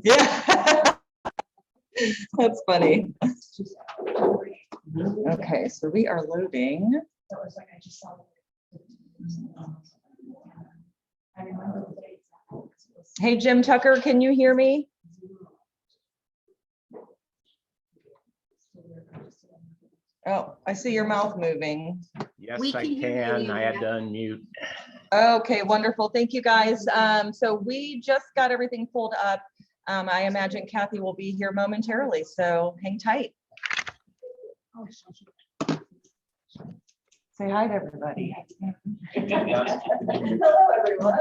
Yeah. That's funny. Okay, so we are loading. Hey, Jim Tucker, can you hear me? Oh, I see your mouth moving. Yes, We I can hear can. you. I had to unmute. Okay, wonderful. Thank you, guys. So we just got everything pulled up. I imagine Kathy will be here momentarily, so hang tight. Say hi to everybody. Hello, everyone.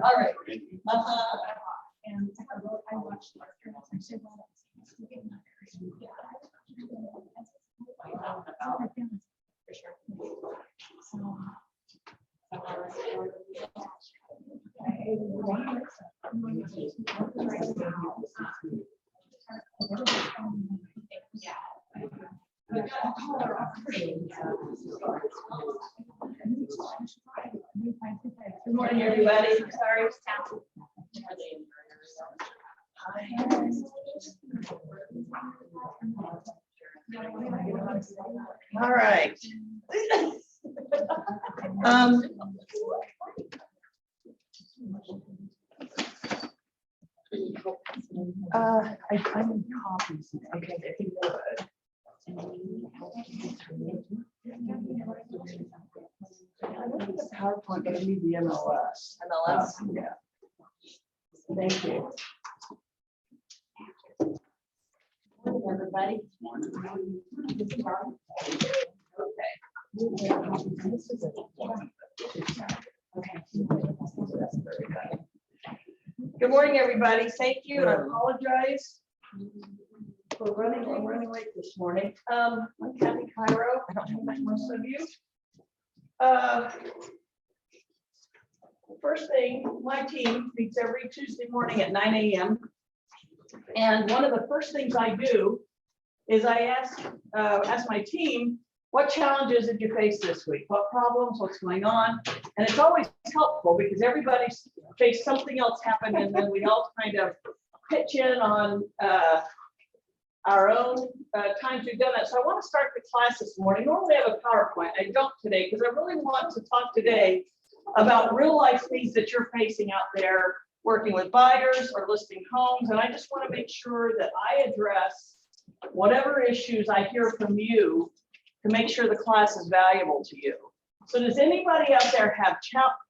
All right. Good morning, everybody. Sorry. All right. I need copies. Okay, if you would. The PowerPoint, but I need the MLS. MLS? Yeah. Thank you. Morning, everybody. Good morning, everybody. Thank you, and I apologize for running late this morning. I'm Kathy Chiero. I don't have met most of you. First thing, my team meets every Tuesday morning at 9 a.m. And one of the first things I do is I ask my team, what challenges did you face this week? What problems, what's going on? And it's always helpful because everybody's faced something else happen, and then we all kind of pitch in on our own times we've done that. So I want to start the class this morning. Normally I have a PowerPoint. I don't today because I really want to talk today about real life things that you're facing out there working with buyers or listing homes. And I just want to make sure that I address whatever issues I hear from you to make sure the class is valuable to you. So does anybody out there have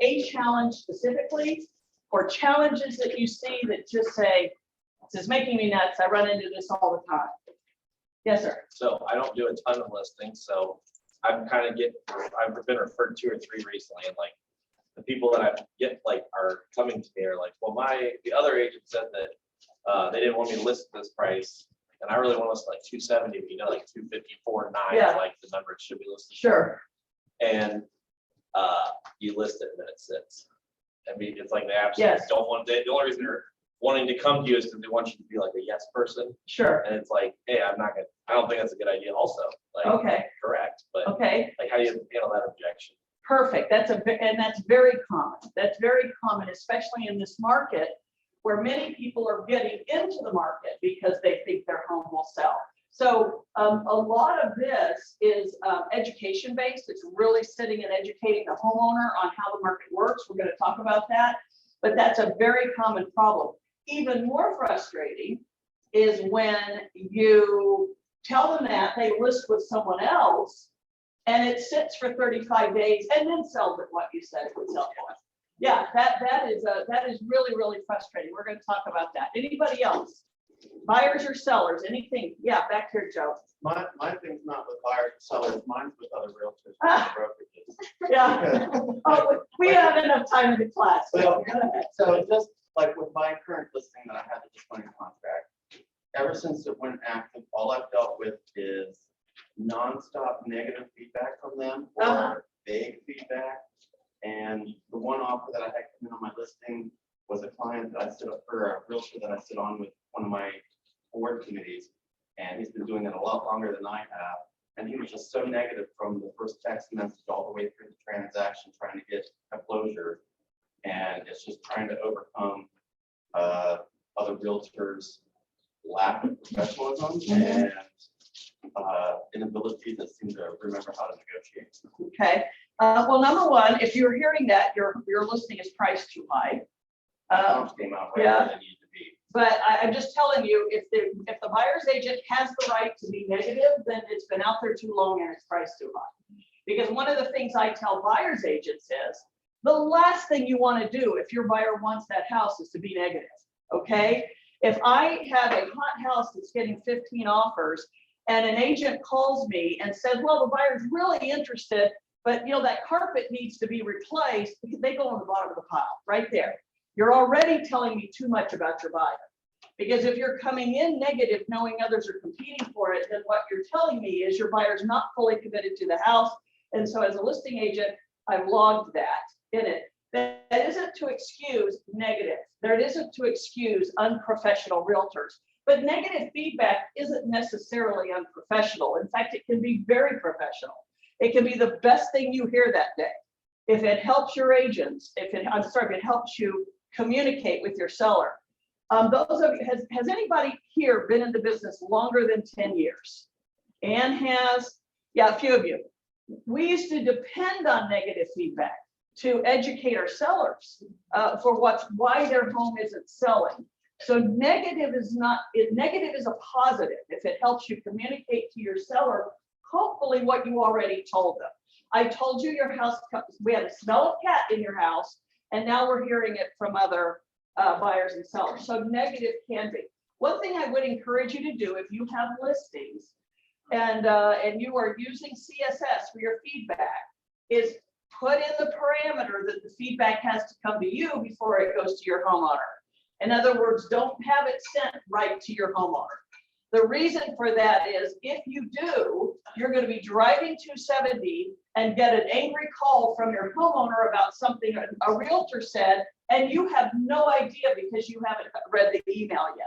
a challenge specifically, or challenges that you see that just say, this is making me nuts, I run into this all the time? Yes, sir. So I don't do a ton of listings, so I've been referred to 2 or 3 recently, and like the people that I get are coming to me are like, well, the other agent said that they didn't want me to list at this price, and I really want to list like 270, but like 254.9, Yeah. like the number it should be listed. Sure. And you list it and then it sits. I mean, it's like they absolutely Yes. don't want, the only reason they're wanting to come to you is because they want you to be like a yes person. Sure. And it's like, hey, I don't think that's a good idea also. Like, Okay. correct, but Okay. like, how do you handle that objection? Perfect. And that's very common. That's very common, especially in this market where many people are getting into the market because they think their home will sell. So a lot of this is education based. It's really sitting and educating the homeowner on how the market works. We're going to talk about that, but that's a very common problem. Even more frustrating is when you tell them that they list with someone else and it sits for 35 days and then sells at what you said it would sell for. Yeah, that is really, really frustrating. We're going to talk about that. Anybody else? Buyers or sellers? Anything? Yeah, back here, Joe. My thing's not with buyers and sellers, mine's with other realtors and brokerages. Yeah. Oh, we have enough time in the class. So just like with my current listing that I had to just went in contract, ever since it went active, all I've dealt with is nonstop negative feedback from them or vague feedback. And the one offer that I had come in on my listing was a client that I sit up for, a realtor that I sit on with one of my board committees. And he's been doing it a lot longer than I have. And he was just so negative from the first text message all the way through the transaction, trying to get a closure. And it's just trying to overcome other realtors' lack of professionalism and inability to seem to remember how to negotiate. Okay. Well, number one, if you're hearing that your listing is priced too high. Comps came out right yeah. where they need to be. But I'm just telling you, if the buyer's agent has the right to be negative, then it's been out there too long and it's priced too high. Because one of the things I tell buyer's agents is the last thing you want to do if your buyer wants that house is to be negative. Okay. If I have a hot house that's getting 15 offers and an agent calls me and says, well, the buyer's really interested, but that carpet needs to be replaced, they go on the bottom of the pile right there. You're already telling me too much about your buyer. Because if you're coming in negative, knowing others are competing for it, then what you're telling me is your buyer's not fully committed to the house. And so as a listing agent, I've logged that in it. That isn't to excuse negative. That isn't to excuse unprofessional realtors. But negative feedback isn't necessarily unprofessional. In fact, it can be very professional. It can be the best thing you hear that day. If it helps your agents, if it helps you communicate with your seller. Those of you, has anybody here been in the business longer than 10 years? Ann has, yeah, a few of you. We used to depend on negative feedback to educate our sellers for why their home isn't selling. So negative is a positive if it helps you communicate to your seller, hopefully what you already told them. I told you your house, we had a smell of cat in your house, and now we're hearing it from other buyers and sellers. So negative can be. One thing I would encourage you to do if you have listings and you are using CSS for your feedback is put in the parameter that the feedback has to come to you before it goes to your homeowner. In other words, don't have it sent right to your homeowner. The reason for that is if you do, you're going to be driving 270 and get an angry call from your homeowner about something a realtor said, and you have no idea because you haven't read the email yet.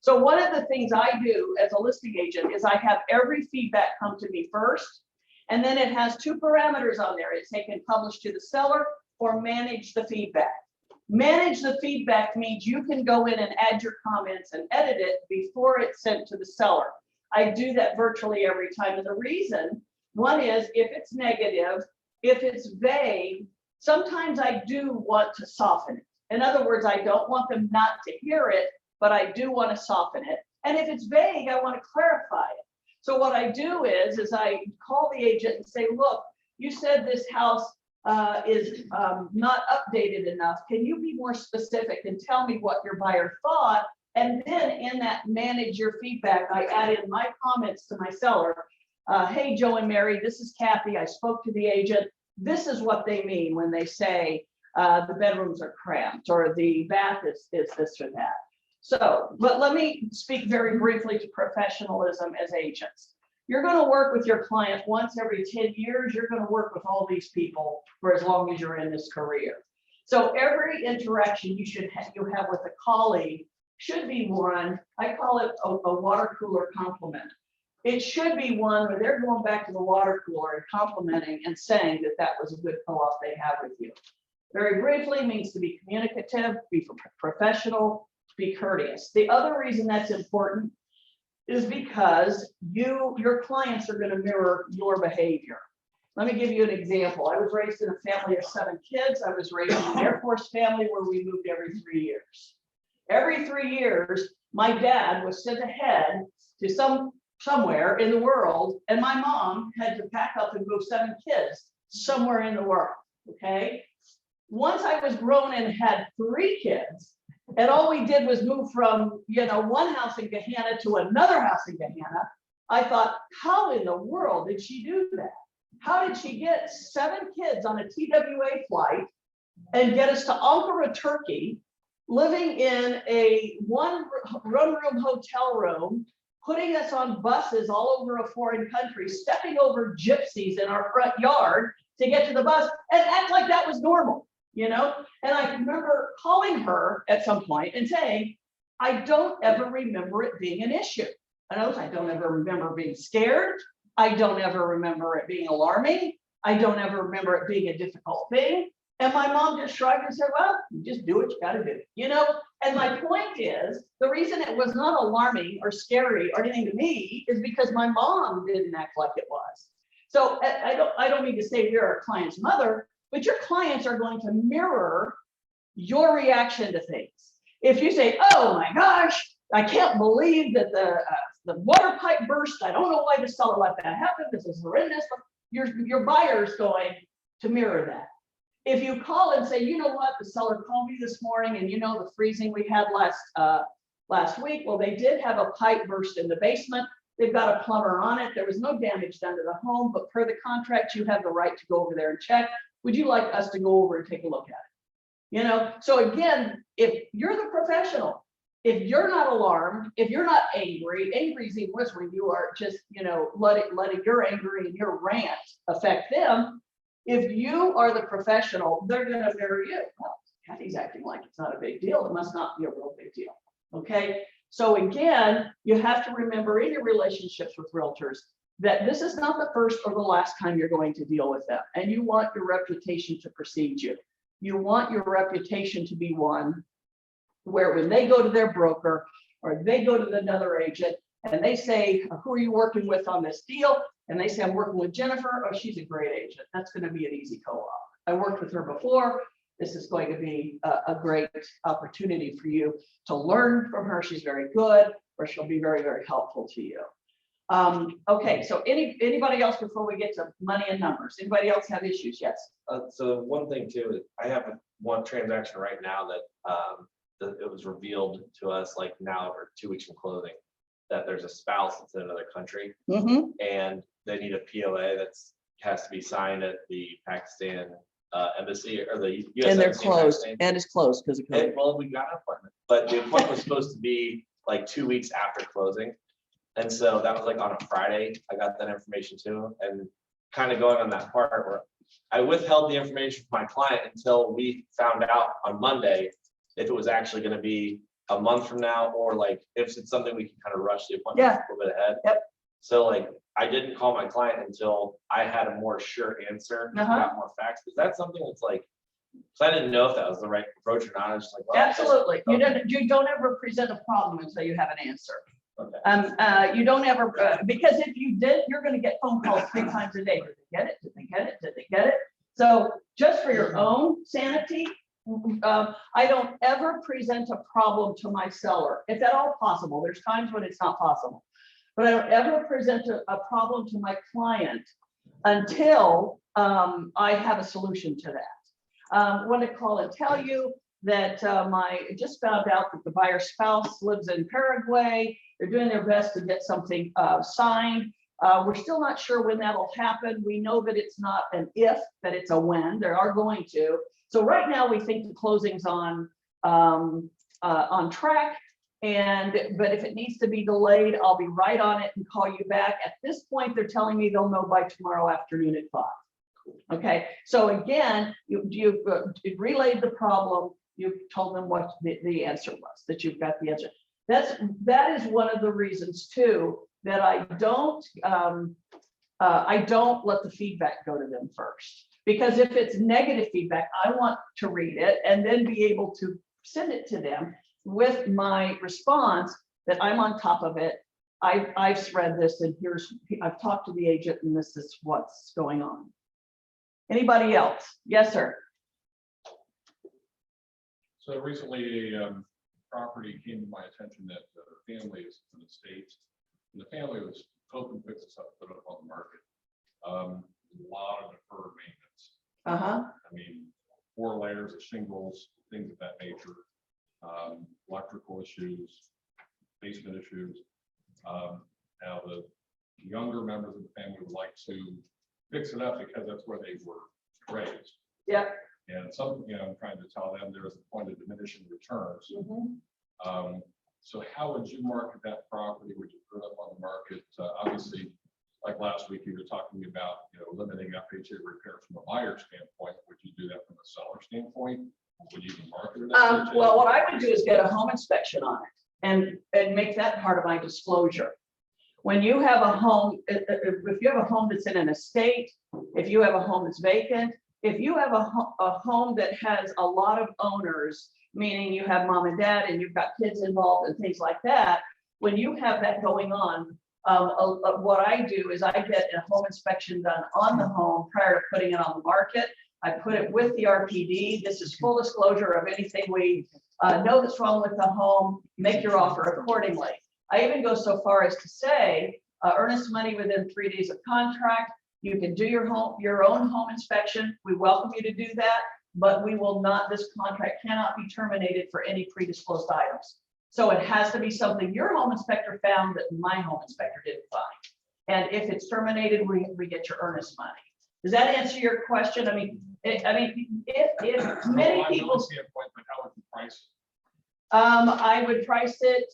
So one of the things I do as a listing agent is I have every feedback come to me first, and then it has two parameters on there. It's taken publish to the seller or manage the feedback. Manage the feedback means you can go in and add your comments and edit it before it's sent to the seller. I do that virtually every time. And the reason, one is if it's negative, if it's vague, sometimes I do want to soften it. In other words, I don't want them not to hear it, but I do want to soften it. And if it's vague, I want to clarify it. So what I do is I call the agent and say, look, you said this house is not updated enough. Can you be more specific and tell me what your buyer thought? And then in that manage your feedback, I add in my comments to my seller. Hey, Joe and Mary, this is Kathy. I spoke to the agent. This is what they mean when they say the bedrooms are cramped or the bath is this or that. So, but let me speak very briefly to professionalism as agents. You're going to work with your client once every 10 years. You're going to work with all these people for as long as you're in this career. So every interaction you have with a colleague should be one, I call it a water cooler compliment. It should be one where they're going back to the water cooler and complimenting and saying that that was a good co-op they have with you. Very briefly means to be communicative, be professional, be courteous. The other reason that's important is because your clients are going to mirror your behavior. Let me give you an example. I was raised in a family of 7 kids. I was raised in an Air Force family where we moved every 3 years. Every 3 years, my dad was sent ahead to somewhere in the world, and my mom had to pack up and move 7 kids somewhere in the world, okay? Once I was grown and had 3 kids, and all we did was move from, one house in Gahanna to another house in Gahanna, I thought, how in the world did she do that? How did she get 7 kids on a TWA flight and get us to Ankara, Turkey, living in a one-room hotel room, putting us on buses all over a foreign country, stepping over gypsies in our front yard to get to the bus and act like that was normal, And I remember calling her at some point and saying, I don't ever remember it being an issue. I don't ever remember being scared. I don't ever remember it being alarming. I don't ever remember it being a difficult thing. And my mom just shrugged and said, well, you just do what you got to do, And my point is, the reason it was not alarming or scary or anything to me is because my mom didn't act like it was. So I don't mean to say you're a client's mother, but your clients are going to mirror your reaction to things. If you say, oh my gosh, I can't believe that the water pipe burst. I don't know why the seller let that happen. This is horrendous. Your buyer's going to mirror that. If you call and say, you know what, the seller called me this morning, and the freezing we had last week. Well, they did have a pipe burst in the basement. They've got a plumber on it. There was no damage done to the home, but per the contract, you have the right to go over there and check. Would you like us to go over and take a look at it? So again, if you're the professional, if you're not alarmed, if you're not angry is even worse when you are just, letting your anger and your rant affect them. If you are the professional, they're going to mirror you. Well, Kathy's acting like it's not a big deal. It must not be a real big deal. Okay. So again, you have to remember in your relationships with realtors that this is not the first or the last time you're going to deal with them. And you want your reputation to precede you. You want your reputation to be one where when they go to their broker or they go to another agent and they say, who are you working with on this deal? And they say, I'm working with Jennifer. Oh, she's a great agent. That's going to be an easy co-op. I worked with her before. This is going to be a great opportunity for you to learn from her. She's very good, or she'll be very, very helpful to you. Okay, so anybody else before we get to money and numbers? Anybody else have issues? Yes. So one thing too, I have one transaction right now that it was revealed to us like now or 2 weeks from closing that there's a spouse that's in another country and they need a POA has to be signed at the Pakistan embassy or the US And they're embassy in closed, Pakistan. and it's closed because of COVID. Well, we got an appointment, but the appointment was supposed to be like 2 weeks after closing. And so that was like on a Friday, I got that information too. And kind of going on that part where I withheld the information from my client until we found out on Monday if it was actually going to be a month from now, or like if it's something we can kind of rush the appointment a little bit ahead. Yep. So like I didn't call my client until I had a more sure answer, got more facts. Is that something that's like, because I didn't know if that was the right approach or not. I was just like, well, Absolutely. You don't ever present a problem until you have an answer. Okay. You don't ever, because if you did, you're going to get phone calls 3 times a day. Did they get it? Did they get it? Did they get it? So just for your own sanity, I don't ever present a problem to my seller, if at all possible. There's times when it's not possible, but I don't ever present a problem to my client until I have a solution to that. I want to call and tell you that I just found out that the buyer's spouse lives in Paraguay. They're doing their best to get something signed. We're still not sure when that'll happen. We know that it's not an if, that it's a when. They are going to. So right now we think the closing's on track. But if it needs to be delayed, I'll be right on it and call you back. At this point, they're telling me they'll know by tomorrow afternoon at 5. Okay, so again, you've relayed the problem, you've told them what the answer was, that you've got the answer. That is one of the reasons too, that I don't let the feedback go to them first. Because if it's negative feedback, I want to read it and then be able to send it to them with my response that I'm on top of it. I've read this and I've talked to the agent and this is what's going on. Anybody else? Yes, sir. So recently, a property came to my attention that the family is in the States. And the family was hoping to fix this up, put it up on the market. A lot of deferred maintenance. I mean, 4 layers of shingles, things of that nature. Electrical issues, basement issues. Now the younger members of the family would like to fix it up because that's where they were raised. Yep. And some, I'm trying to tell them there is a point of diminishing returns. So how would you market that property? Would you put it up on the market? Obviously, like last week, you were talking about, limiting FHA repair from a buyer standpoint. Would you do that from a seller standpoint? Would you even market it? Well, what I would do is get a home inspection on it and make that part of my disclosure. When you have a home, if you have a home that's in an estate, if you have a home that's vacant, if you have a home that has a lot of owners, meaning you have mom and dad and you've got kids involved and things like that, when you have that going on, what I do is I get a home inspection done on the home prior to putting it on the market. I put it with the RPD. This is full disclosure of anything we know that's wrong with the home, make your offer accordingly. I even go so far as to say, earnest money within 3 days of contract. You can do your own home inspection. We welcome you to do that, but we will not, this contract cannot be terminated for any predisclosed items. So it has to be something your home inspector found that my home inspector didn't find. And if it's terminated, we get your earnest money. Does that answer your question? I mean, if many people. But how would you price it? I would price it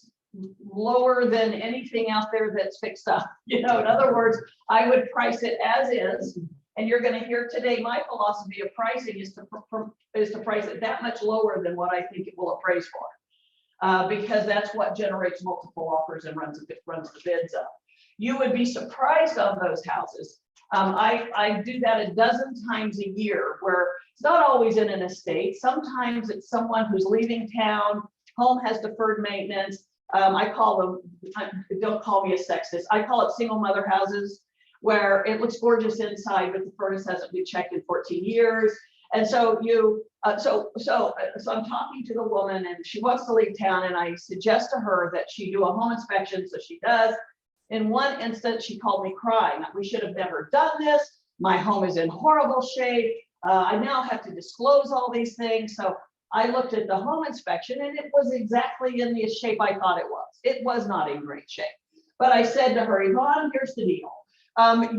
lower than anything out there that's fixed up. In other words, I would price it as is. And you're going to hear today, my philosophy of pricing is to price it that much lower than what I think it will appraise for. Because that's what generates multiple offers and runs the bids up. You would be surprised on those houses. I do that a dozen times a year, where it's not always in an estate. Sometimes it's someone who's leaving town, home has deferred maintenance. I call them, don't call me a sexist, I call it single mother houses, where it looks gorgeous inside, but the furnace hasn't been checked in 14 years. And so so I'm talking to the woman and she wants to leave town, and I suggest to her that she do a home inspection. So she does. In one instance, she called me crying. We should have never done this. My home is in horrible shape. I now have to disclose all these things. So I looked at the home inspection and it was exactly in the shape I thought it was. It was not in great shape. But I said to her, Yvonne, here's the deal.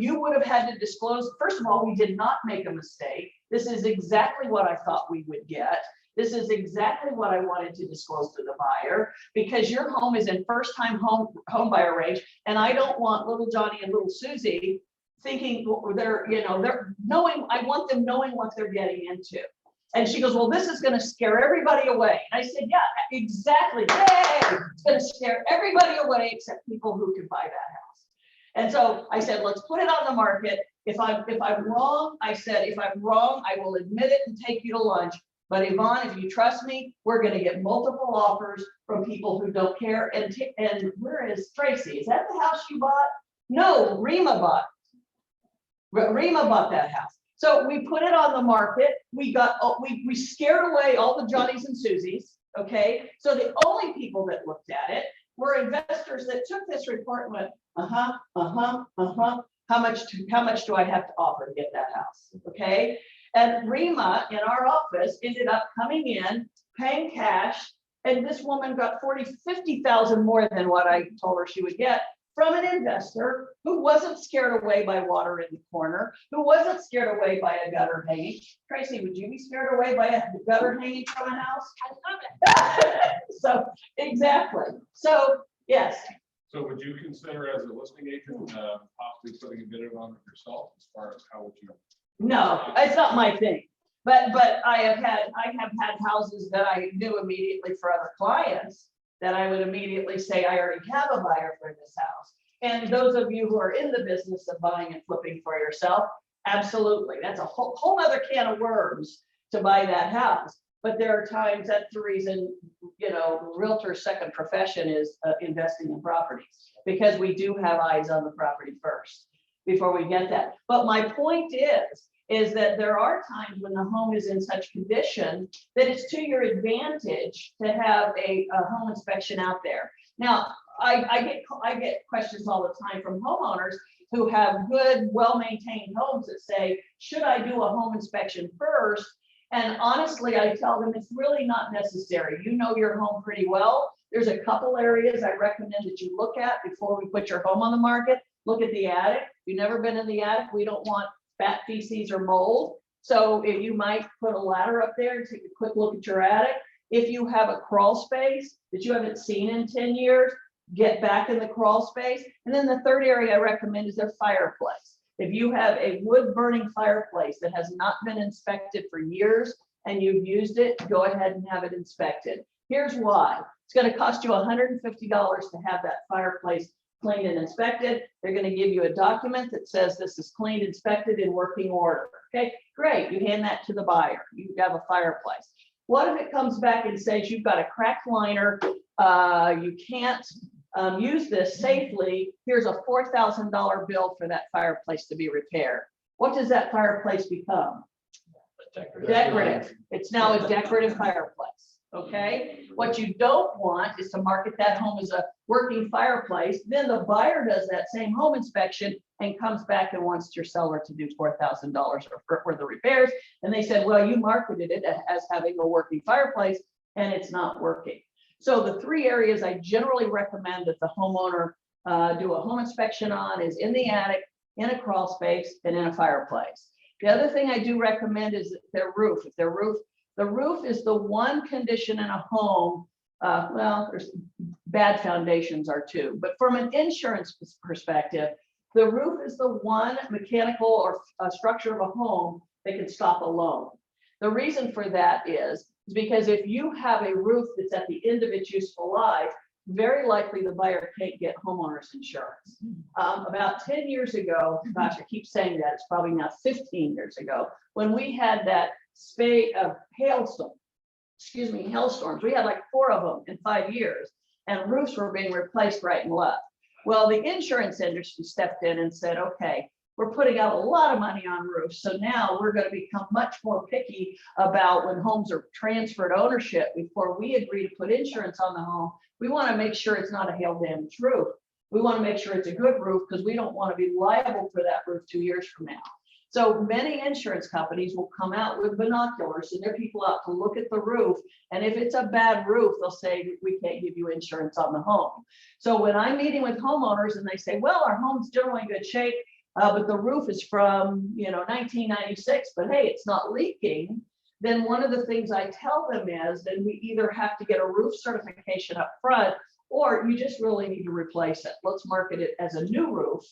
You would have had to disclose. First of all, we did not make a mistake. This is exactly what I thought we would get. This is exactly what I wanted to disclose to the buyer, because your home is in first-time home buyer range, and I don't want little Johnny and little Susie thinking they're knowing. I want them knowing what they're getting into. And she goes, well, this is going to scare everybody away. And I said, yeah, exactly. Yay! It's going to scare everybody away except people who can buy that house. And so I said, let's put it on the market. If I'm wrong, I said, if I'm wrong, I will admit it and take you to lunch. But Yvonne, if you trust me, we're going to get multiple offers from people who don't care. And where is Tracy? Is that the house you bought? No, Rima bought. Rima bought that house. So we put it on the market. We scared away all the Johnnies and Susies. Okay. So the only people that looked at it were investors that took this report and went, How much do I have to offer to get that house? Okay. And Rima in our office ended up coming in, paying cash, and this woman got 50,000 more than what I told her she would get from an investor who wasn't scared away by water in the corner, who wasn't scared away by a gutter hanging. Tracy, would you be scared away by a gutter hanging from a house? I love it. So exactly. So yes. So would you consider, as a listing agent, possibly putting a bid on it yourself, as far as how would you No, it's not my thing. But I have had houses that I knew immediately for other clients that I would immediately say, I already have a buyer for this house. And those of you who are in the business of buying and flipping for yourself, absolutely. That's a whole other can of worms to buy that house. But there are times, that's the reason, you know, realtor's second profession is investing in properties, because we do have eyes on the property first before we get that. But my point is that there are times when the home is in such condition that it's to your advantage to have a home inspection out there. Now, I get questions all the time from homeowners who have good, well-maintained homes that say, should I do a home inspection first? And honestly, I tell them it's really not necessary. You know your home pretty well. There's a couple areas I recommend that you look at before we put your home on the market. Look at the attic. If you've never been in the attic, we don't want bat feces or mold. So if you might put a ladder up there and take a quick look at your attic. If you have a crawl space that you haven't seen in 10 years, get back in the crawl space. And then the third area I recommend is their fireplace. If you have a wood burning fireplace that has not been inspected for years and you've used it, go ahead and have it inspected. Here's why. It's going to cost you $150 to have that fireplace cleaned and inspected. They're going to give you a document that says this is cleaned, inspected, in working order. Okay, great. You hand that to the buyer. You have a fireplace. What if it comes back and says you've got a cracked liner, you can't use this safely? Here's a $4,000 bill for that fireplace to be repaired. What does that fireplace become? Decorative. It's now a decorative fireplace. Okay, what you don't want is to market that home as a working fireplace. Then the buyer does that same home inspection and comes back and wants your seller to do $4,000 for the repairs. And they said, well, you marketed it as having a working fireplace and it's not working. So the three areas I generally recommend that the homeowner do a home inspection on is in the attic, in a crawl space, and in a fireplace. The other thing I do recommend is their roof. If their roof, the roof is the one condition in a home. Well, there's bad foundations are too, but from an insurance perspective, the roof is the one mechanical or structure of a home that can stop a loan. The reason for that is because if you have a roof that's at the end of its useful life, very likely the buyer can't get homeowners insurance. About 10 years ago, gosh, I keep saying that, it's probably now 15 years ago, when we had that spate of hailstorms, we had like 4 of them in 5 years, and roofs were being replaced right and left. Well, the insurance industry stepped in and said, okay, we're putting out a lot of money on roofs, so now we're going to become much more picky about when homes are transferred ownership. Before we agree to put insurance on the home, we want to make sure it's not a hail damaged roof. We want to make sure it's a good roof because we don't want to be liable for that roof 2 years from now. So many insurance companies will come out with binoculars and their people out to look at the roof. And if it's a bad roof, they'll say, we can't give you insurance on the home. So when I'm meeting with homeowners and they say, well, our home's generally in good shape, but the roof is from 1996, but hey, it's not leaking. Then one of the things I tell them is that we either have to get a roof certification up front, or you just really need to replace it. Let's market it as a new roof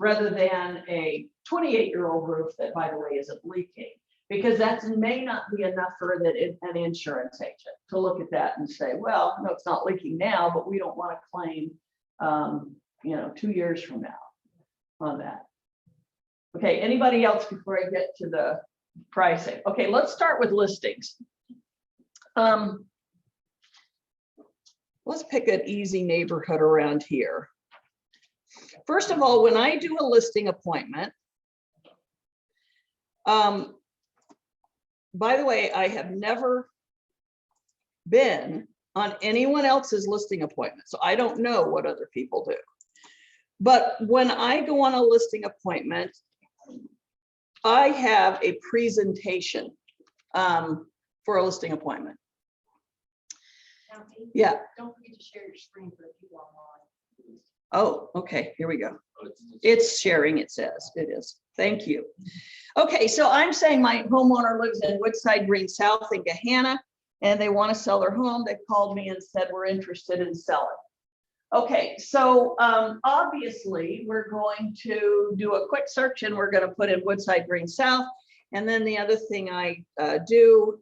rather than a 28-year-old roof that, by the way, isn't leaking, because that may not be enough for an insurance agent to look at that and say, well, no, it's not leaking now, but we don't want to claim 2 years from now on that. Okay, anybody else before I get to the pricing? Okay, let's start with listings. Let's pick an easy neighborhood around here. First of all, when I do a listing appointment, by the way, I have never been on anyone else's listing appointment, so I don't know what other people do. But when I go on a listing appointment, I have a presentation for a listing appointment. Yeah. Don't forget to share your screen for the people online. Oh, okay, here we go. It's sharing, it says. It is. Thank you. Okay, so I'm saying my homeowner lives in Woodside Green South in Gahanna, and they want to sell their home. They called me and said, we're interested in selling. Okay, so obviously, we're going to do a quick search and we're going to put in Woodside Green South. And then the other thing I do,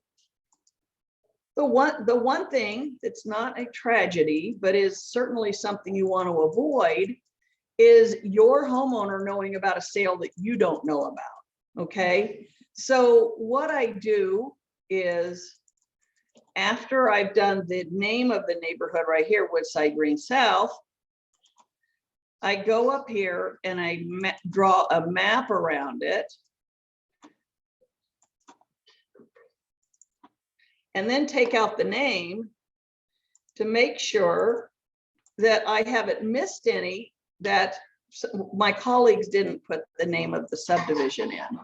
the one thing that's not a tragedy, but is certainly something you want to avoid, is your homeowner knowing about a sale that you don't know about, okay? So what I do is, after I've done the name of the neighborhood right here, Woodside Green South, I go up here and I draw a map around it. And then take out the name to make sure that I haven't missed any that my colleagues didn't put the name of the subdivision in.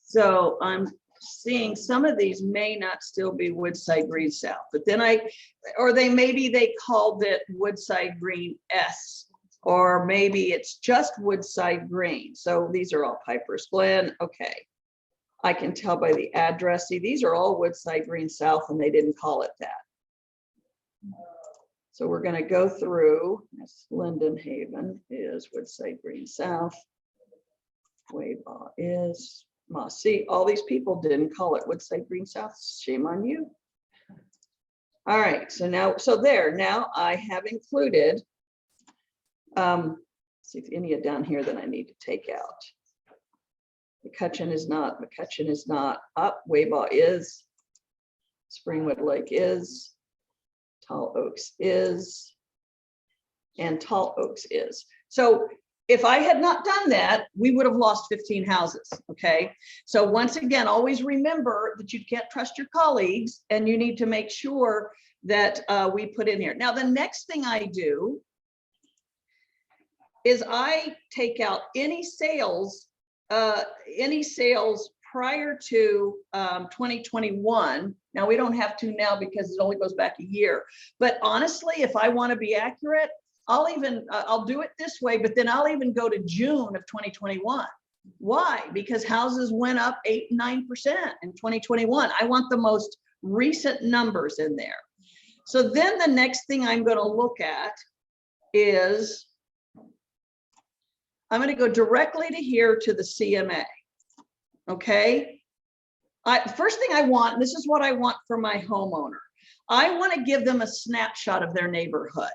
So I'm seeing some of these may not still be Woodside Green South, but then maybe they called it Woodside Green S, or maybe it's just Woodside Green. So these are all Piper's Glen. Okay. I can tell by the address. See, these are all Woodside Green South and they didn't call it that. So we're going to go through. Yes, Linden Haven is Woodside Green South. Waybaugh is Moss. See, all these people didn't call it Woodside Green South. Shame on you. All right, so now I have included, see if any are down here that I need to take out. McCutcheon is not, up, Waybaugh is, Springwood Lake is, Tall Oaks is, and Tall Oaks is. So if I had not done that, we would have lost 15 houses, okay? So once again, always remember that you can't trust your colleagues and you need to make sure that we put in here. Now, the next thing I do is I take out any sales prior to 2021. Now we don't have to now because it only goes back a year. But honestly, if I want to be accurate, I'll do it this way, but then I'll even go to June of 2021. Why? Because houses went up 8 and 9% in 2021. I want the most recent numbers in there. So then the next thing I'm going to look at is I'm going to go directly to here to the CMA. Okay. First thing I want, and this is what I want for my homeowner, I want to give them a snapshot of their neighborhood.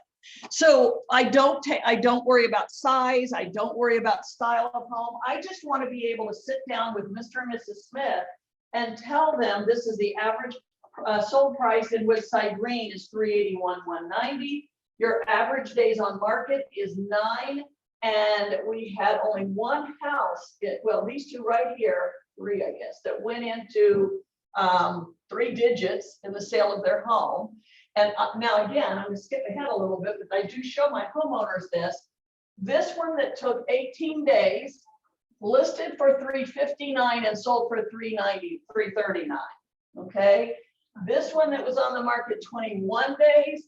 So I don't worry about size. I don't worry about style of home. I just want to be able to sit down with Mr. and Mrs. Smith and tell them this is the average sold price in Woodside Green is $381,190. Your average days on market is 9. And we had only one house, well, these two right here, 3, I guess, that went into 3 digits in the sale of their home. And now again, I'm going to skip ahead a little bit, but I do show my homeowners this one that took 18 days, listed for $359 and sold for $390, $339. Okay. This one that was on the market 21 days,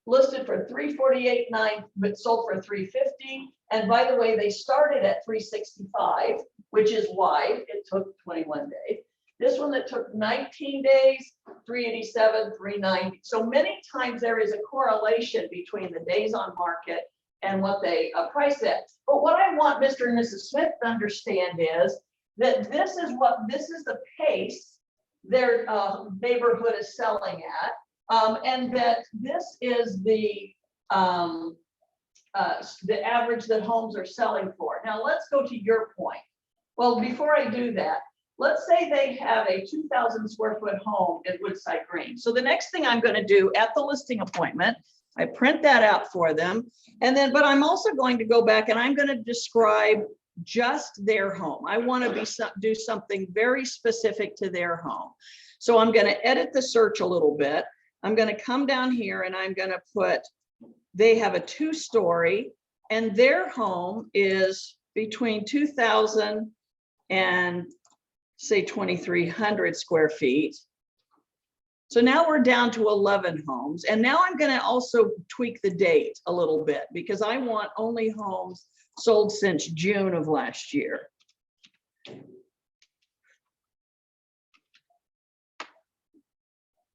listed for $348.9, but sold for $350. And by the way, they started at $365, which is why it took 21 days. This one that took 19 days, $387, $390. So many times there is a correlation between the days on market and what they price it. But what I want Mr. and Mrs. Smith to understand is that this is the pace their neighborhood is selling at. And that this is the average that homes are selling for. Now let's go to your point. Well, before I do that, let's say they have a 2,000 square foot home at Woodside Green. So the next thing I'm going to do at the listing appointment, I print that out for them. And then, but I'm also going to go back and I'm going to describe just their home. I want to do something very specific to their home. So I'm going to edit the search a little bit. I'm going to come down here and I'm going to put, they have a 2-story and their home is between 2,000 and say 2,300 square feet. So now we're down to 11 homes. And now I'm going to also tweak the date a little bit because I want only homes sold since June of last year.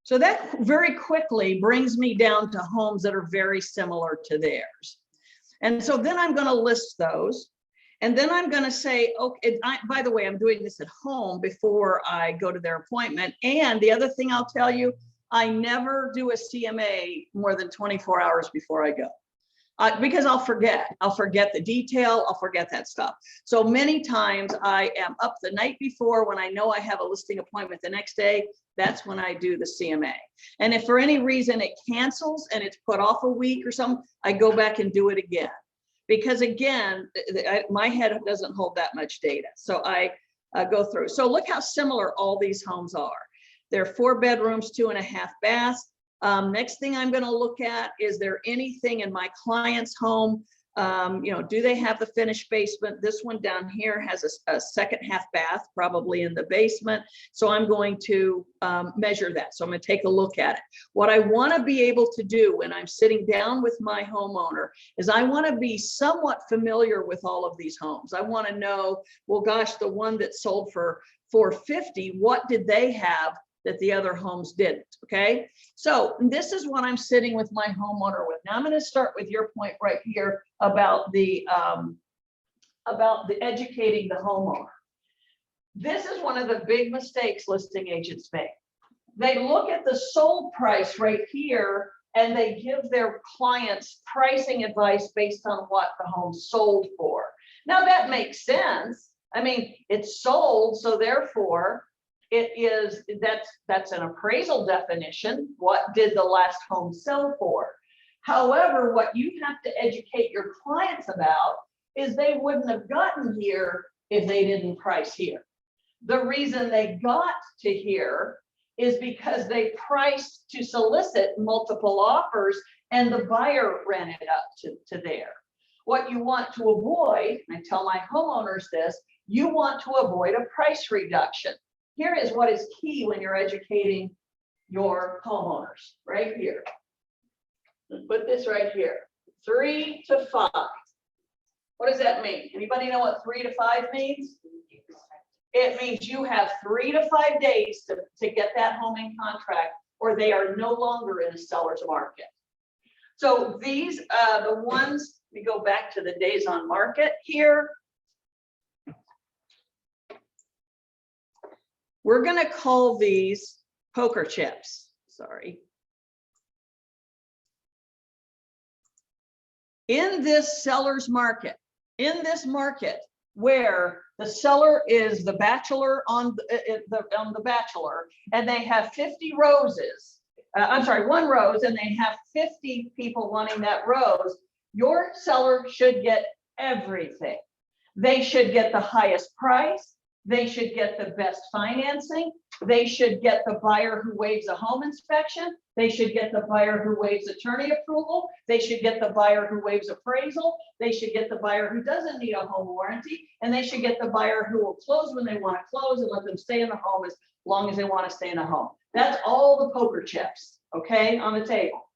So that very quickly brings me down to homes that are very similar to theirs. And so then I'm going to list those. And then I'm going to say, okay, by the way, I'm doing this at home before I go to their appointment. And the other thing I'll tell you, I never do a CMA more than 24 hours before I go. Because I'll forget the detail, I'll forget that stuff. So many times I am up the night before when I know I have a listing appointment the next day, that's when I do the CMA. And if for any reason it cancels and it's put off a week or something, I go back and do it again. Because again, my head doesn't hold that much data. So I go through. So look how similar all these homes are. They're 4 bedrooms, 2.5 baths. Next thing I'm going to look at, is there anything in my client's home? Do they have the finished basement? This one down here has a second half bath, probably in the basement. So I'm going to measure that. So I'm going to take a look at it. What I want to be able to do when I'm sitting down with my homeowner is I want to be somewhat familiar with all of these homes. I want to know, well, gosh, the one that sold for $450, what did they have that the other homes didn't? Okay, so this is what I'm sitting with my homeowner with. Now I'm going to start with your point right here about the educating the homeowner. This is one of the big mistakes listing agents make. They look at the sold price right here and they give their clients pricing advice based on what the home sold for. Now that makes sense. I mean, it's sold, so therefore that's an appraisal definition. What did the last home sell for? However, what you have to educate your clients about is they wouldn't have gotten here if they didn't price here. The reason they got to here is because they priced to solicit multiple offers and the buyer ran it up to there. What you want to avoid, and I tell my homeowners this, you want to avoid a price reduction. Here is what is key when you're educating your homeowners, right here. Put this right here, 3 to 5. What does that mean? Anybody know what 3 to 5 means? It means you have 3 to 5 days to get that home in contract, or they are no longer in a seller's market. So these, the ones, we go back to the days on market here. We're going to call these poker chips. Sorry. In this seller's market, in this market where the seller is the bachelor on the bachelor, and they have 50 roses, one rose, and they have 50 people wanting that rose, your seller should get everything. They should get the highest price. They should get the best financing. They should get the buyer who waives a home inspection. They should get the buyer who waives attorney approval. They should get the buyer who waives appraisal. They should get the buyer who doesn't need a home warranty. And they should get the buyer who will close when they want to close and let them stay in the home as long as they want to stay in the home. That's all the poker chips, okay, on the table.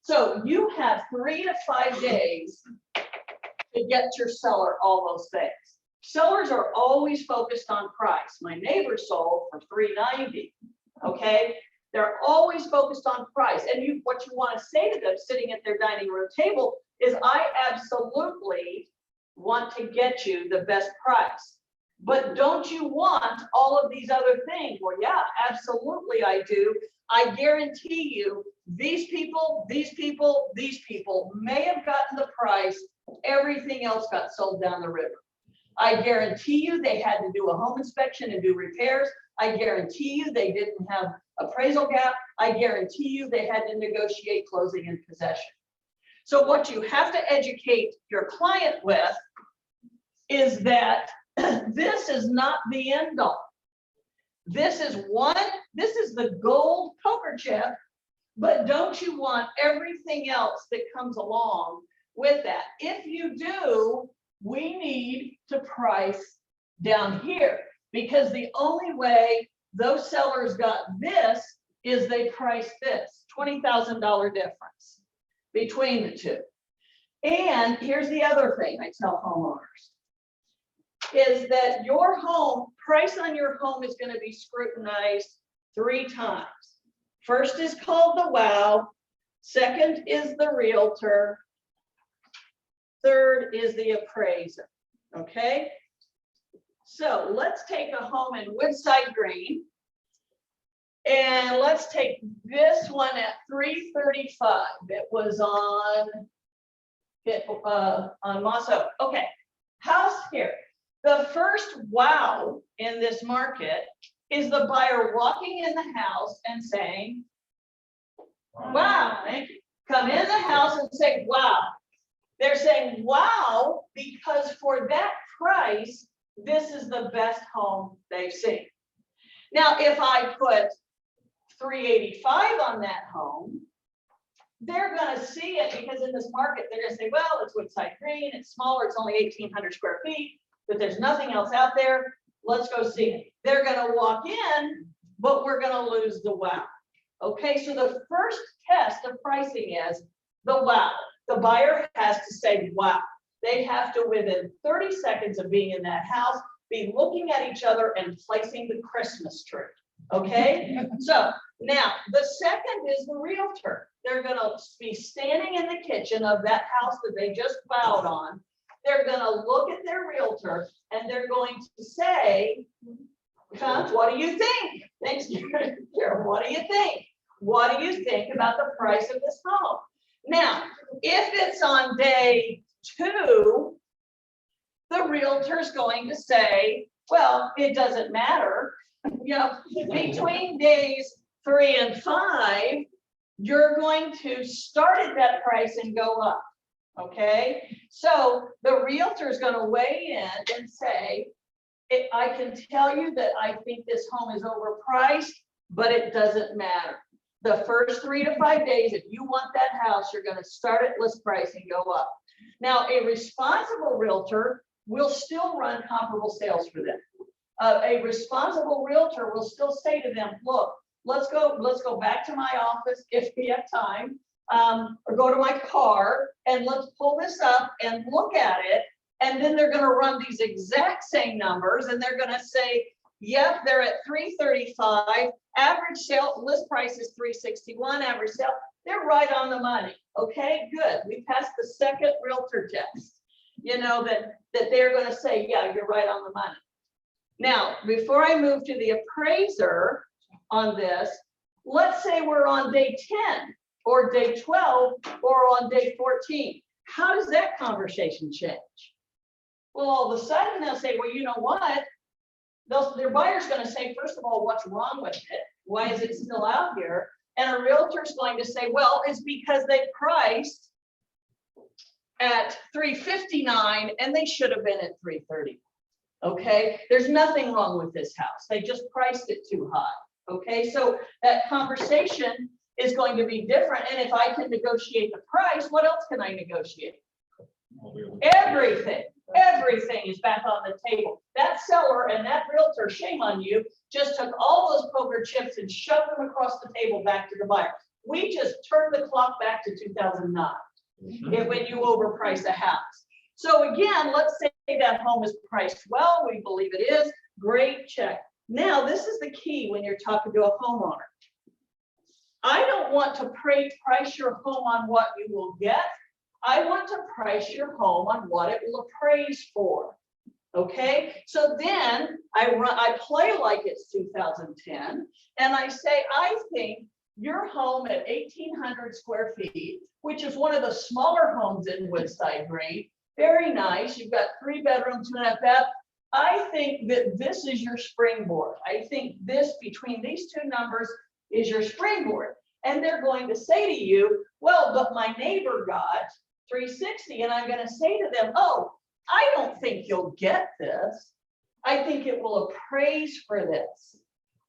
So you have 3 to 5 days to get your seller all those things. Sellers are always focused on price. My neighbor sold for $390. Okay, they're always focused on price. And what you want to say to them sitting at their dining room table is, I absolutely want to get you the best price. But don't you want all of these other things? Well, yeah, absolutely I do. I guarantee you these people may have gotten the price. Everything else got sold down the river. I guarantee you they had to do a home inspection and do repairs. I guarantee you they didn't have appraisal gap. I guarantee you they had to negotiate closing and possession. So what you have to educate your client with is that this is not the end all. This is the gold poker chip, but don't you want everything else that comes along with that? If you do, we need to price down here, because the only way those sellers got this is they priced this $20,000 difference between the two. And here's the other thing I tell homeowners is that your home price on your home is going to be scrutinized 3 times. First is called the wow. Second is the realtor. Third is the appraiser, okay? So let's take a home in Woodside Green. And let's take this one at 335. It was on Moss Oak. Okay, house here. The first wow in this market is the buyer walking in the house and saying, wow, thank you. Come in the house and say, wow. They're saying, wow, because for that price, this is the best home they've seen. Now, if I put 385 on that home, they're gonna see it because in this market, they're gonna say, well, it's Woodside Green, it's smaller, it's only 1,800 square feet, but there's nothing else out there. Let's go see it. They're gonna walk in, but we're gonna lose the wow. Okay, so the first test of pricing is the wow. The buyer has to say, wow. They have to, within 30 seconds of being in that house, be looking at each other and placing the Christmas tree. Okay, so now the second is the realtor. They're gonna be standing in the kitchen of that house that they just wowed on. They're gonna look at their realtor and they're going to say, what do you think? Thanks, Chiero. What do you think? What do you think about the price of this home? Now, if it's on day 2, the realtor's going to say, well, it doesn't matter. You know, between days 3 and 5, you're going to start at that price and go up. Okay, so the realtor is going to weigh in and say, I can tell you that I think this home is overpriced, but it doesn't matter. The first 3 to 5 days, if you want that house, you're going to start at list price and go up. Now, a responsible realtor will still run comparable sales for them. A responsible realtor will still say to them, look, let's go back to my office if we have time, or go to my car and let's pull this up and look at it. And then they're going to run these exact same numbers and they're going to say, yep, they're at 335. Average sale list price is 361. Average sale, they're right on the money. Okay, good. We passed the second realtor test. You know that they're going to say, yeah, you're right on the money. Now, before I move to the appraiser on this, let's say we're on day 10 or day 12 or on day 14. How does that conversation change? Well, all of a sudden they'll say, well, you know what? Their buyer's going to say, first of all, what's wrong with it? Why is it still out here? And a realtor's going to say, well, it's because they priced at 359 and they should have been at 330. Okay, there's nothing wrong with this house. They just priced it too high. Okay, so that conversation is going to be different. And if I can negotiate the price, what else can I negotiate? Everything is back on the table. That seller and that realtor, shame on you, just took all those poker chips and shoved them across the table back to the buyer. We just turned the clock back to 2009 when you overprice a house. So again, let's say that home is priced well. We believe it is. Great, check. Now, this is the key when you're talking to a homeowner. I don't want to price your home on what you will get. I want to price your home on what it will appraise for. Okay, so then I play like it's 2010 and I say, I think your home at 1,800 square feet, which is one of the smaller homes in Woodside Green, very nice. You've got 3 bedrooms, 2.5 baths. I think that this is your springboard. I think this, between these 2 numbers, is your springboard. And they're going to say to you, well, but my neighbor got 360. And I'm going to say to them, oh, I don't think you'll get this. I think it will appraise for this.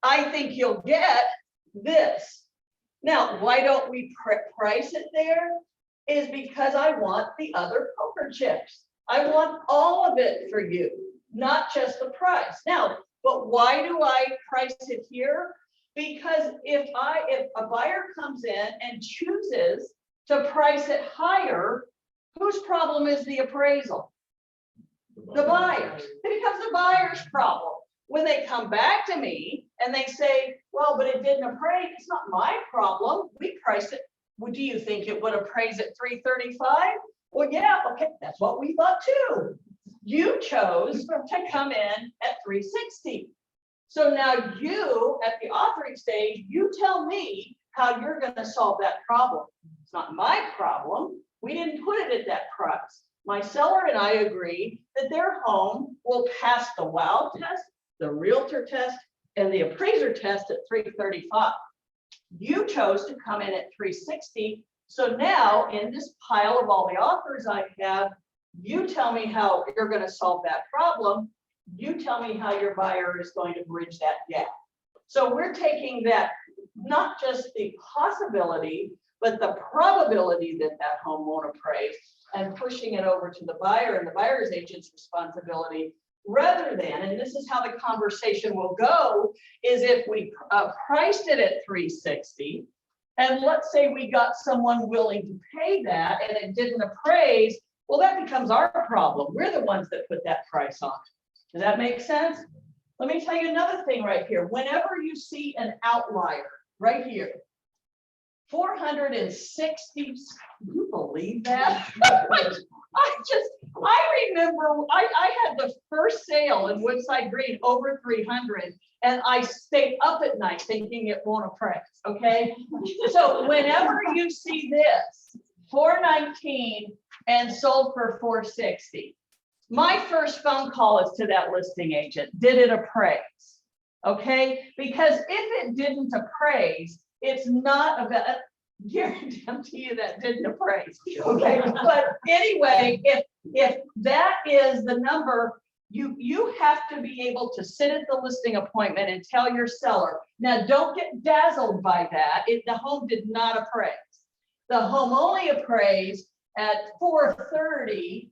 I think you'll get this. Now, why don't we price it there? Is because I want the other poker chips. I want all of it for you, not just the price. Now, but why do I price it here? Because if a buyer comes in and chooses to price it higher, whose problem is the appraisal? The buyers. It becomes the buyer's problem. When they come back to me and they say, well, but it didn't appraise. It's not my problem. We priced it. Well, do you think it would appraise at 335? Well, yeah, okay, that's what we thought too. You chose to come in at 360. So now you, at the authoring stage, you tell me how you're going to solve that problem. It's not my problem. We didn't put it at that price. My seller and I agreed that their home will pass the WOW test, the realtor test, and the appraiser test at 335. You chose to come in at 360. So now in this pile of all the offers I have, you tell me how you're going to solve that problem. You tell me how your buyer is going to bridge that gap. So we're taking that, not just the possibility, but the probability that that home won't appraise, and pushing it over to the buyer and the buyer's agent's responsibility, rather than, and this is how the conversation will go, is if we priced it at 360, and let's say we got someone willing to pay that and it didn't appraise, well, that becomes our problem. We're the ones that put that price on. Does that make sense? Let me tell you another thing right here. Whenever you see an outlier right here, 460, can you believe that? I remember I had the first sale in Woodside Green over 300, and I stayed up at night thinking it won't appraise, okay? So whenever you see this, 419 and sold for 460, my first phone call is to that listing agent. Did it appraise? Okay, because if it didn't appraise, it's not about, guarantee you that didn't appraise. Okay, but anyway, if that is the number, you have to be able to sit at the listing appointment and tell your seller. Now, don't get dazzled by that. The home did not appraise. The home only appraised at 430.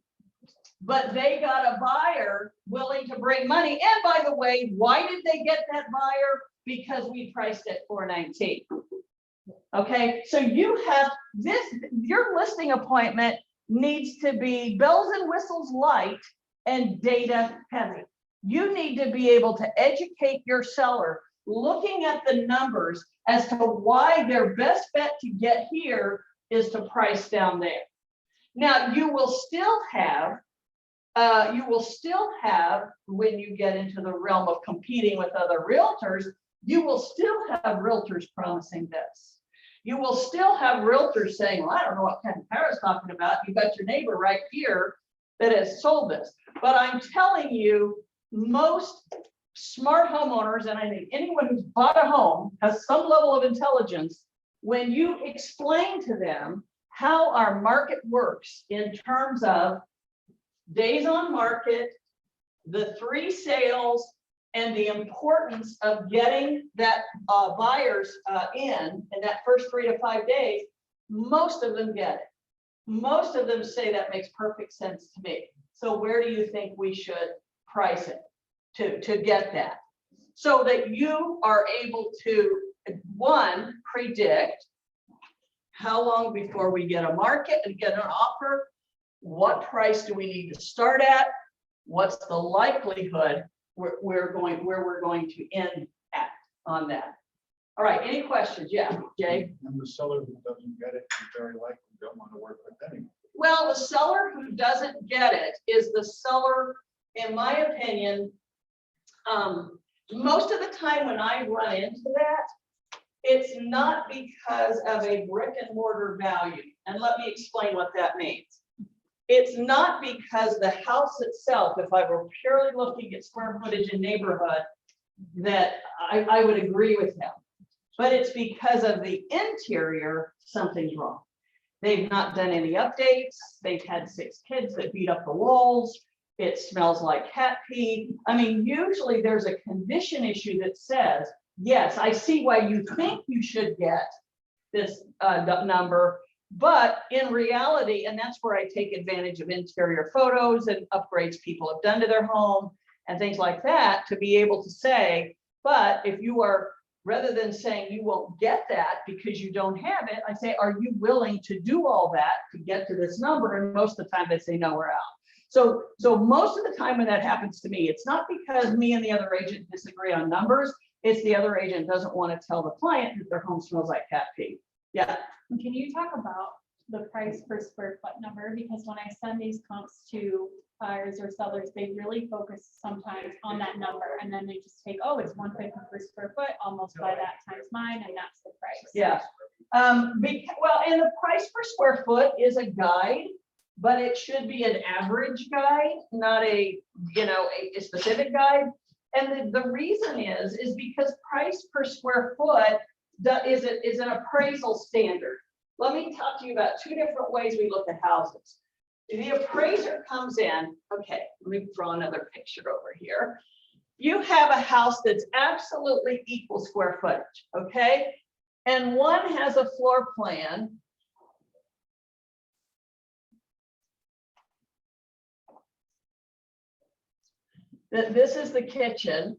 But they got a buyer willing to bring money. And by the way, why did they get that buyer? Because we priced at 419. Okay, so you have this, your listing appointment needs to be bells and whistles light and data heavy. You need to be able to educate your seller looking at the numbers as to why their best bet to get here is to price down there. Now, you will still have, when you get into the realm of competing with other realtors, you will still have realtors promising this. You will still have realtors saying, well, I don't know what Ken Parra's talking about. You got your neighbor right here that has sold this. But I'm telling you, most smart homeowners, and I think anyone who's bought a home has some level of intelligence. When you explain to them how our market works in terms of days on market, the 3 sales, and the importance of getting that buyers in that first 3 to 5 days, most of them get it. Most of them say that makes perfect sense to me. So where do you think we should price it to get that? So that you are able to, one, predict how long before we get a market and get an offer. What price do we need to start at? What's the likelihood where we're going to end at on that? All right, any questions? Yeah, Jay? And the seller who doesn't get it, you very likely don't want to work with anyway. Well, the seller who doesn't get it is the seller, in my opinion, most of the time when I run into that, it's not because of a brick and mortar value. And let me explain what that means. It's not because the house itself, if I were purely looking at square footage and neighborhood, that I would agree with him. But it's because of the interior, something's wrong. They've not done any updates. They've had 6 kids that beat up the walls. It smells like cat pee. I mean, usually there's a condition issue that says, yes, I see why you think you should get this number, but in reality, and that's where I take advantage of interior photos and upgrades people have done to their home and things like that to be able to say, but if you are, rather than saying you won't get that because you don't have it, I say, are you willing to do all that to get to this number? And most of the time they say, no, we're out. So most of the time when that happens to me, it's not because me and the other agent disagree on numbers. It's the other agent doesn't want to tell the client that their home smells like cat pee. Yeah, Can you talk about the price per square foot number? Because when I send these comps to buyers or sellers, they really focus sometimes on that number. And then they just take, oh, it's 150 per square foot, almost by that times mine, and that's the price. yeah. Well, and the price per square foot is a guide, but it should be an average guide, not a, a specific guide. And the reason is because price per square foot is an appraisal standard. Let me talk to you about two different ways we look at houses. The appraiser comes in, okay, let me draw another picture over here. You have a house that's absolutely equal square footage, okay? And one has a floor plan. This is the kitchen.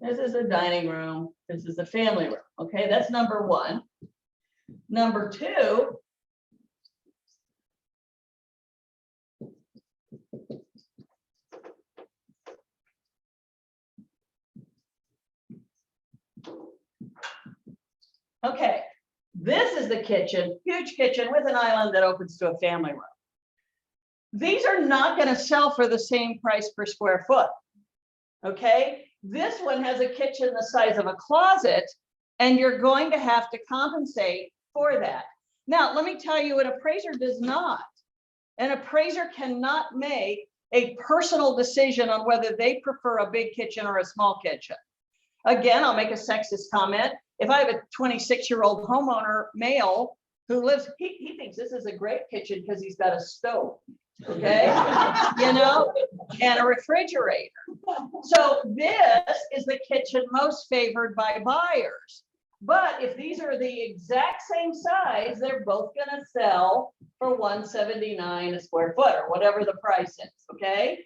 This is the dining room. This is the family room. Okay, that's number one. Number two. Okay, this is the kitchen, huge kitchen with an island that opens to a family room. These are not going to sell for the same price per square foot. Okay, this one has a kitchen the size of a closet, and you're going to have to compensate for that. Now, let me tell you, an appraiser does not. An appraiser cannot make a personal decision on whether they prefer a big kitchen or a small kitchen. Again, I'll make a sexist comment. If I have a 26-year-old homeowner, male, who lives, he thinks this is a great kitchen because he's got a stove, okay? And a refrigerator. So this is the kitchen most favored by buyers. But if these are the exact same size, they're both gonna sell for $179 a square foot or whatever the price is, okay?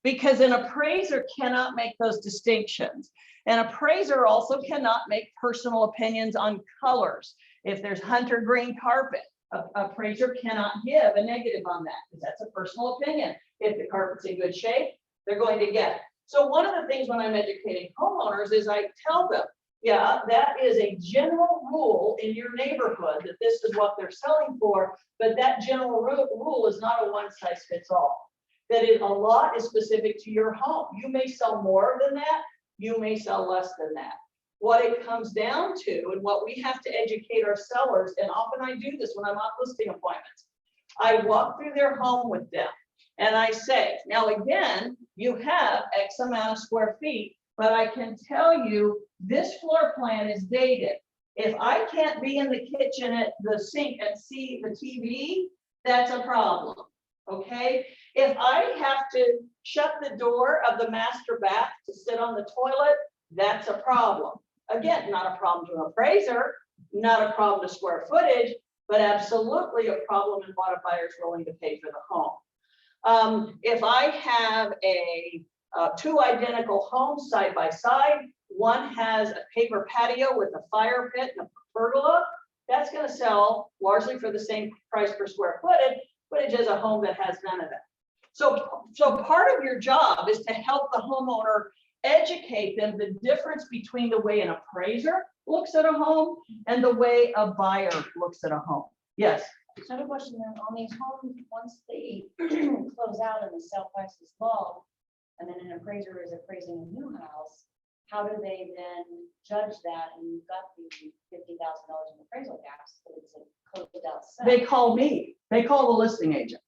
Because an appraiser cannot make those distinctions. An appraiser also cannot make personal opinions on colors. If there's hunter green carpet, an appraiser cannot give a negative on that because that's a personal opinion. If the carpet's in good shape, they're going to get it. So one of the things when I'm educating homeowners is I tell them, yeah, that is a general rule in your neighborhood that this is what they're selling for, but that general rule is not a one size fits all. That a lot is specific to your home. You may sell more than that, you may sell less than that. What it comes down to, and what we have to educate our sellers, and often I do this when I'm on listing appointments, I walk through their home with them and I say, now again, you have X amount of square feet, but I can tell you this floor plan is dated. If I can't be in the kitchen at the sink and see the TV, that's a problem, okay? If I have to shut the door of the master bath to sit on the toilet, that's a problem. Again, not a problem to an appraiser, not a problem to square footage, but absolutely a problem in what a buyer's willing to pay for the home. If I have two identical homes side by side, one has a paper patio with a fire pit and a pergola, that's going to sell largely for the same price per square footage as a home that has none of that. So part of your job is to help the homeowner, educate them the difference between the way an appraiser looks at a home and the way a buyer looks at a home. Yes. So I have a question then, on these homes, once they close out and the sale price is low, and then an appraiser is appraising a new house, how do they then judge that? And you've got the $50,000 in appraisal gaps, but it's a closed out sale. They call me, they call the listing agent.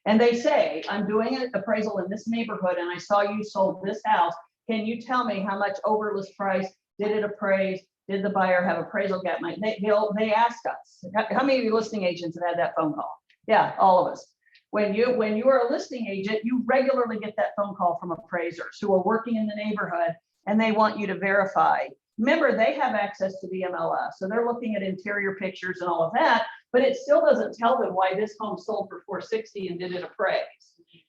And they say, I'm doing an appraisal in this neighborhood and I saw you sold this house. Can you tell me how much over list price? Did it appraise? Did the buyer have appraisal gap? They ask us. How many of you listing agents have had that phone call? Yeah, all of us. When you are a listing agent, you regularly get that phone call from appraisers who are working in the neighborhood and they want you to verify. Remember, they have access to the MLS, so they're looking at interior pictures and all of that, but it still doesn't tell them why this home sold for $460 and did it appraise.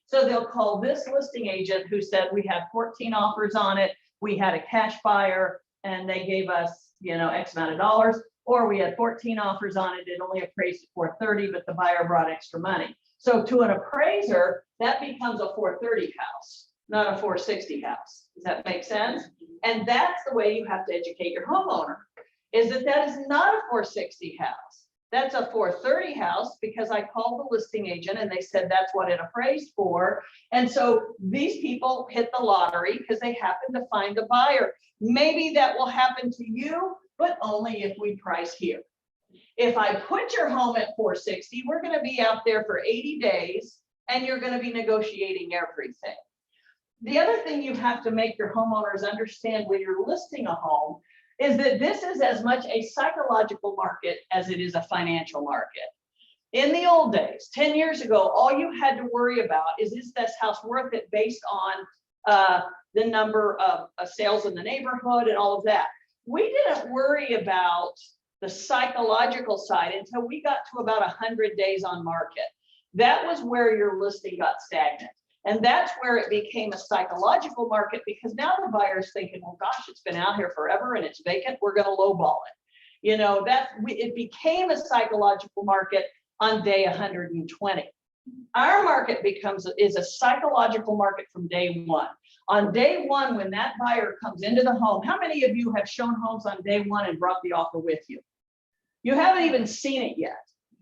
So they'll call this listing agent who said we had 14 offers on it, we had a cash buyer, and they gave us, X amount of dollars, or we had 14 offers on it, it only appraised at $430, but the buyer brought extra money. So to an appraiser, that becomes a $430 house, not a $460 house. Does that make sense? And that's the way you have to educate your homeowner, is that that is not a 460 house. That's a 430 house, because I called the listing agent and they said that's what it appraised for. And so these people hit the lottery because they happen to find a buyer. Maybe that will happen to you, but only if we price here. If I put your home at 460, we're going to be out there for 80 days and you're going to be negotiating everything. The other thing you have to make your homeowners understand when you're listing a home is that this is as much a psychological market as it is a financial market. In the old days, 10 years ago, all you had to worry about is this house worth it based on the number of sales in the neighborhood and all of that. We didn't worry about the psychological side until we got to about 100 days on market. That was where your listing got stagnant. And that's where it became a psychological market, because now the buyer's thinking, well, gosh, it's been out here forever and it's vacant. We're going to lowball it. You know, it became a psychological market on day 120. Our market is a psychological market from day one. On day one, when that buyer comes into the home, how many of you have shown homes on day one and brought the offer with you? You haven't even seen it yet.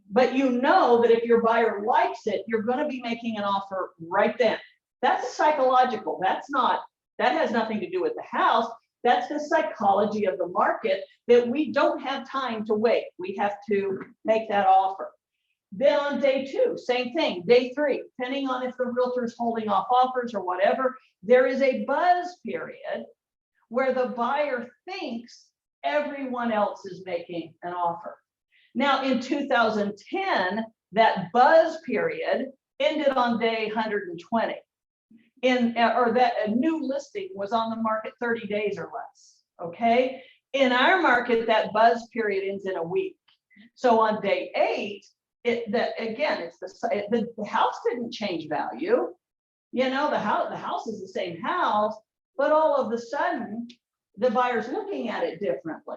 But you know that if your buyer likes it, you're going to be making an offer right then. That's psychological. That has nothing to do with the house. That's the psychology of the market, that we don't have time to wait. We have to make that offer. Then on day two, same thing. Day three, depending on if the realtor's holding off offers or whatever, there is a buzz period where the buyer thinks everyone else is making an offer. Now, in 2010, that buzz period ended on day 120. Or that a new listing was on the market 30 days or less. Okay. In our market, that buzz period ends in a week. So on day 8, the house didn't change value. You know, the house is the same house, but all of a sudden, the buyer's looking at it differently.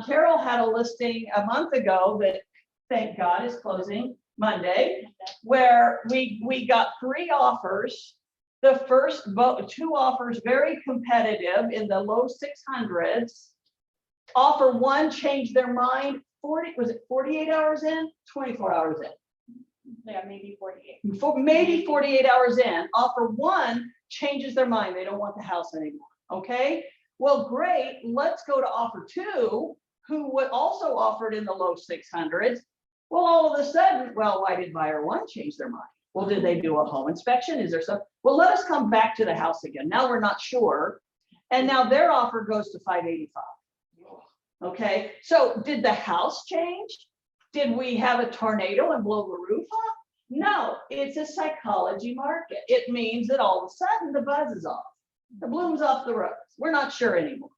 Carol had a listing a month ago that, thank God, is closing Monday, where we got 3 offers. The first 2 offers very competitive in the low 600s. Offer 1 changed their mind. 48 hours in? 24 hours in. Yeah, maybe 48. Maybe 48 hours in. Offer 1 changes their mind. They don't want the house anymore. Okay. Well, great. Let's go to offer 2, who would also offered in the low 600s. Well, all of a sudden, well, why did buyer 1 change their mind? Well, did they do a home inspection? Is there some? Well, let us come back to the house again. Now we're not sure. And now their offer goes to 585. Okay. So did the house change? Did we have a tornado and blow the roof off? No, it's a psychology market. It means that all of a sudden the buzz is off. The bloom's off the rose. We're not sure anymore.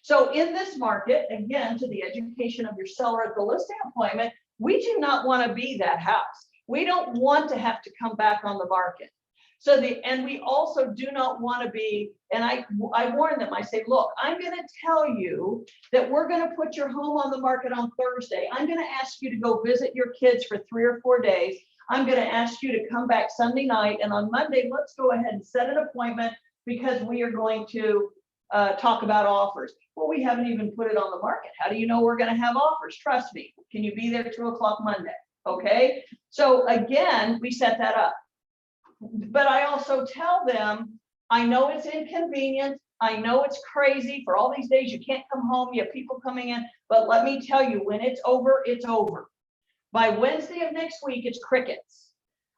So in this market, again, to the education of your seller at the listing appointment, we do not want to be that house. We don't want to have to come back on the market. And we also do not want to be, and I warn them, I say, look, I'm going to tell you that we're going to put your home on the market on Thursday. I'm going to ask you to go visit your kids for 3 or 4 days. I'm going to ask you to come back Sunday night. And on Monday, let's go ahead and set an appointment, because we are going to talk about offers. Well, we haven't even put it on the market. How do you know we're going to have offers? Trust me. Can you be there 2 o'clock Monday? Okay. So again, we set that up. But I also tell them, I know it's inconvenient. I know it's crazy. For all these days, you can't come home. You have people coming in. But let me tell you, when it's over, it's over. By Wednesday of next week, it's crickets.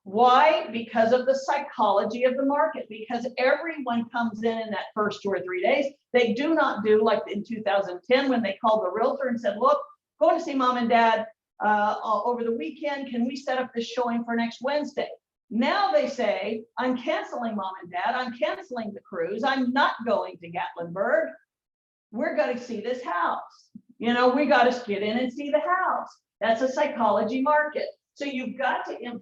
Why? Because of the psychology of the market, because everyone comes in that first 2 or 3 days. They do not do like in 2010 when they called the realtor and said, look, going to see mom and dad over the weekend. Can we set up this showing for next Wednesday? Now they say, I'm canceling mom and dad. I'm canceling the cruise. I'm not going to Gatlinburg. We're going to see this house. You know, we got to get in and see the house. That's a psychology market. So you've got to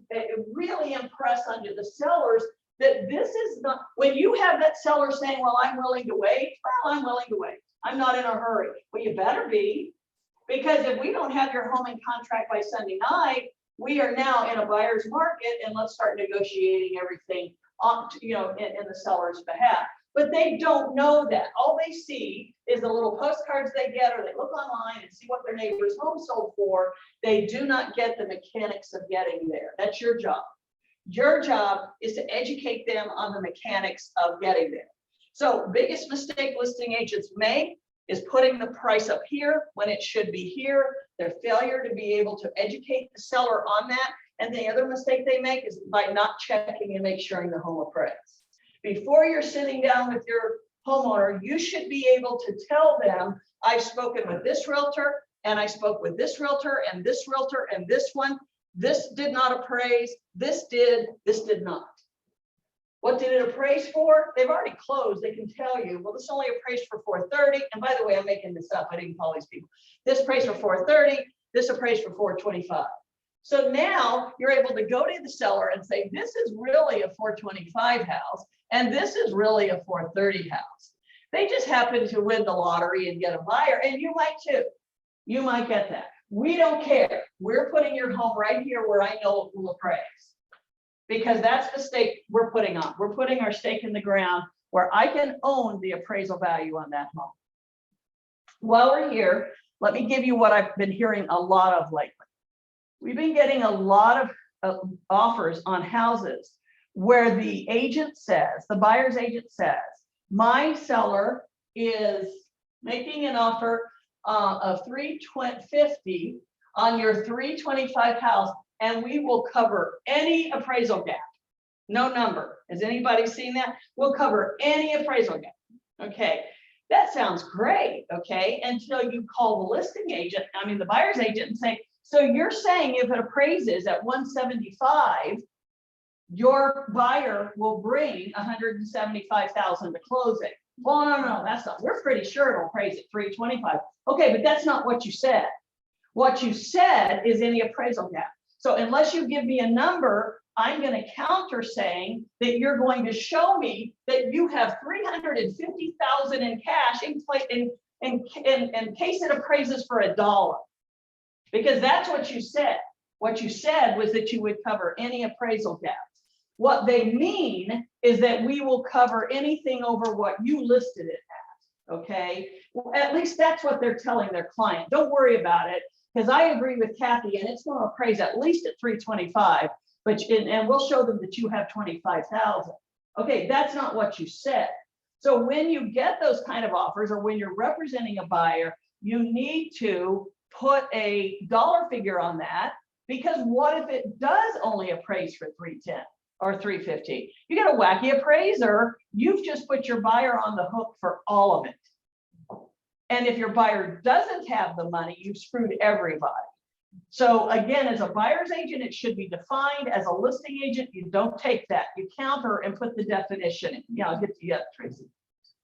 really impress onto the sellers that this is not, when you have that seller saying, well, I'm willing to wait. Well, I'm willing to wait. I'm not in a hurry. Well, you better be, because if we don't have your home in contract by Sunday night, we are now in a buyer's market, and let's start negotiating everything on, you know, in the seller's behalf. but they don't know that. All they see is the little postcards they get, or they look online and see what their neighbor's home sold for. They do not get the mechanics of getting there. That's your job. Your job is to educate them on the mechanics of getting there. So biggest mistake listing agents make is putting the price up here when it should be here. Their failure to be able to educate the seller on that. And the other mistake they make is by not checking and make sure the home appraised. Before you're sitting down with your homeowner, you should be able to tell them, I've spoken with this realtor, and I spoke with this realtor, and this realtor, and this one. This did not appraise, this did not. What did it appraise for? They've already closed. They can tell you, well, this only appraised for 430. And by the way, I'm making this up. I didn't call these people. This appraised for 430. This appraised for 425. So now you're able to go to the seller and say, this is really a 425 house, and this is really a 430 house. They just happen to win the lottery and get a buyer, and you might too. You might get that. We don't care. We're putting your home right here where I know it will appraise. Because that's the stake we're putting on. We're putting our stake in the ground where I can own the appraisal value on that home. While we're here, let me give you what I've been hearing a lot of lately. We've been getting a lot of offers on houses where the agent says, the buyer's agent says, my seller is making an offer of $350 on your 325 house, and we will cover any appraisal gap. No number. Has anybody seen that? We'll cover any appraisal gap. Okay, that sounds great. Okay, until you call the listing agent, the buyer's agent, and say, so you're saying if it appraises at 175, your buyer will bring 175,000 to closing. Well, no, that's not. We're pretty sure it'll appraise at 325. Okay, but that's not what you said. What you said is any appraisal gap. So unless you give me a number, I'm going to counter saying that you're going to show me that you have 350,000 in cash in case it appraises for $1. Because that's what you said. What you said was that you would cover any appraisal gaps. What they mean is that we will cover anything over what you listed it at. Okay, well, at least that's what they're telling their client. Don't worry about it, because I agree with Kathy, and it's going to appraise at least at 325. And we'll show them that you have 25,000. Okay, that's not what you said. So when you get those kind of offers, or when you're representing a buyer, you need to put a dollar figure on that, because what if it does only appraise for 310 or 350? You get a wacky appraiser, you've just put your buyer on the hook for all of it. And if your buyer doesn't have the money, you've screwed everybody. So again, as a buyer's agent, it should be defined. As a listing agent, you don't take that. You counter and put the definition in. Yeah, I'll get to you, Tracy.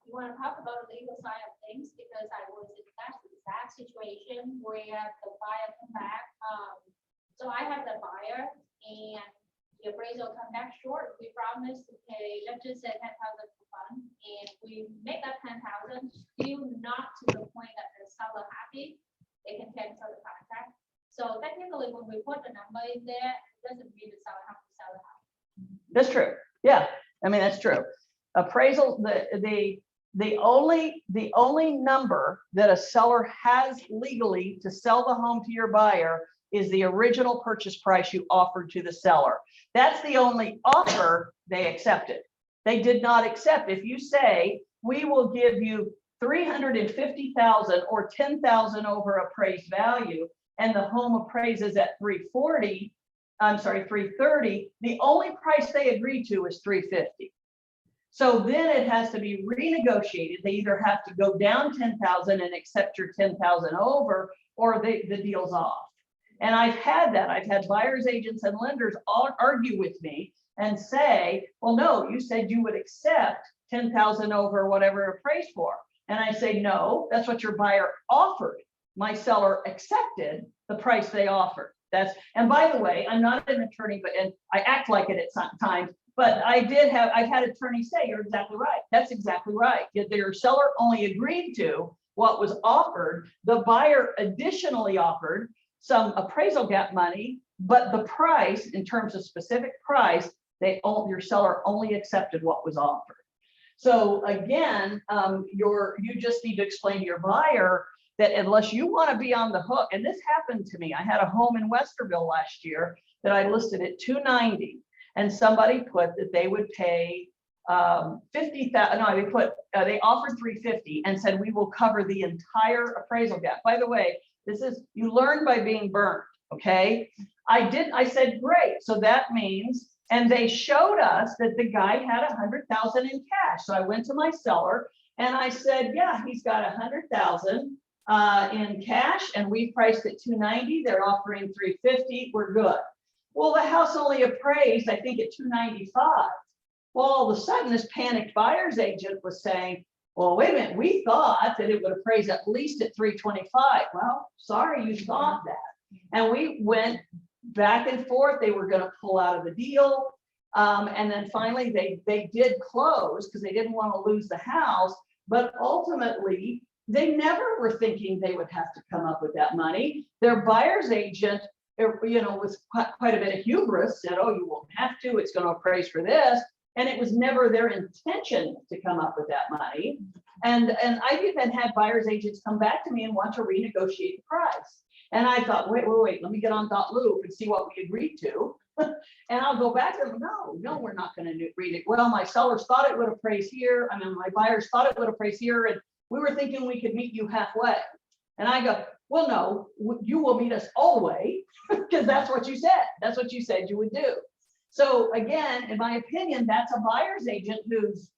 You want to talk about the legal side of things, because I was in that exact situation where the buyer come back. So I have the buyer, and the appraisal come back short. We promised to pay, let's just say 10,000 for fund, and we make that 10,000, still not to the point that the seller happy, they can cancel the contract. So technically, when we put the number in there, it doesn't mean the seller has to sell the house. That's true. Yeah, that's true. Appraisal, the only number that a seller has legally to sell the home to your buyer is the original purchase price you offered to the seller. That's the only offer they accepted. They did not accept. If you say, we will give you 350,000 or 10,000 over appraised value, and the home appraises at 330, the only price they agreed to is 350. So then it has to be renegotiated. They either have to go down 10,000 and accept your 10,000 over, or the deal's off. And I've had that. I've had buyers, agents, and lenders all argue with me and say, well, no, you said you would accept 10,000 over whatever appraised for. And I say, no, that's what your buyer offered. My seller accepted the price they offered. And by the way, I'm not an attorney, and I act like it at times, but I've had attorneys say, you're exactly right. That's exactly right. Your seller only agreed to what was offered. The buyer additionally offered some appraisal gap money, but the price, in terms of specific price, your seller only accepted what was offered. So again, you just need to explain to your buyer that unless you want to be on the hook, and this happened to me, I had a home in Westerville last year that I listed at 290, and somebody put that they would pay 50,000. No, they offered 350 and said we will cover the entire appraisal gap. By the way, you learn by being burned. Okay, I said great. So that means, and they showed us that the guy had 100,000 in cash. So I went to my seller and I said, yeah, he's got 100,000 in cash, and we priced at 290. They're offering 350. We're good. Well, the house only appraised, I think, at 295. Well, all of a sudden, this panicked buyer's agent was saying, well, wait a minute, we thought that it would appraise at least at 325. Well, sorry, you thought that. And we went back and forth. They were going to pull out of the deal. And then finally, they did close because they didn't want to lose the house. But ultimately, they never were thinking they would have to come up with that money. Their buyer's agent, was quite a bit of hubris, said, oh, you won't have to, it's going to appraise for this. And it was never their intention to come up with that money. And I've even had buyer's agents come back to me and want to renegotiate the price. And I thought, wait, let me get on .loop and see what we agreed to. And I'll go back to them, no, we're not going to read it. Well, my sellers thought it would appraise here. My buyers thought it would appraise here. And we were thinking we could meet you halfway. And I go, well, no, you will meet us all the way because that's what you said. That's what you said you would do. So again, in my opinion, that's a buyer's agent who's,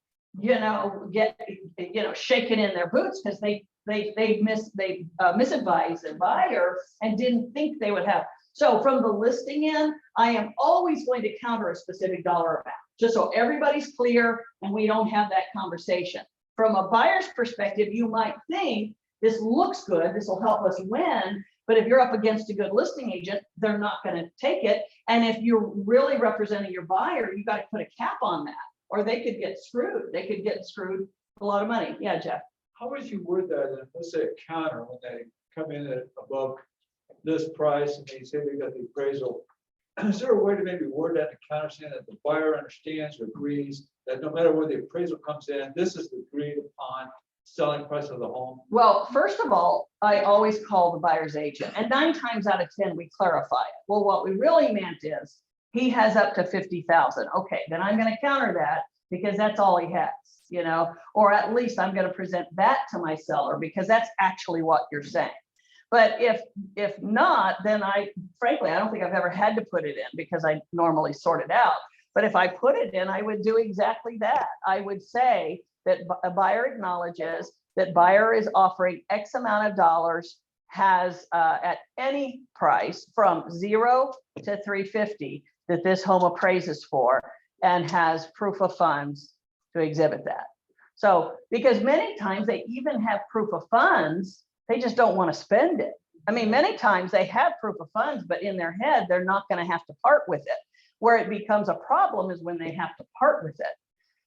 shaking in their boots because they misadvised the buyer and didn't think they would have. So from the listing end, I am always going to counter a specific dollar amount, just so everybody's clear and we don't have that conversation. From a buyer's perspective, you might think this looks good, this will help us win. But if you're up against a good listing agent, they're not going to take it. And if you're really representing your buyer, you got to put a cap on that, or they could get screwed. They could get screwed a lot of money. Yeah, Jeff. How would you word that? And let's say a counter, when they come in at above this price and they say they got the appraisal. Is there a way to maybe word that in the counter saying that the buyer understands or agrees that no matter where the appraisal comes in, this is the agreed upon selling price of the home? Well, first of all, I always call the buyer's agent, and 9 times out of 10, we clarify it. Well, what we really meant is he has up to 50,000. Okay, then I'm going to counter that because that's all he has, or at least I'm going to present that to my seller because that's actually what you're saying. But if not, then frankly, I don't think I've ever had to put it in because I normally sort it out. But if I put it in, I would do exactly that. I would say that a buyer acknowledges that buyer is offering X amount of dollars, has at any price from 0 to 350 that this home appraises for, and has proof of funds to exhibit that. So, because many times they even have proof of funds, they just don't want to spend it. I mean, many times they have proof of funds, but in their head, they're not going to have to part with it. Where it becomes a problem is when they have to part with it.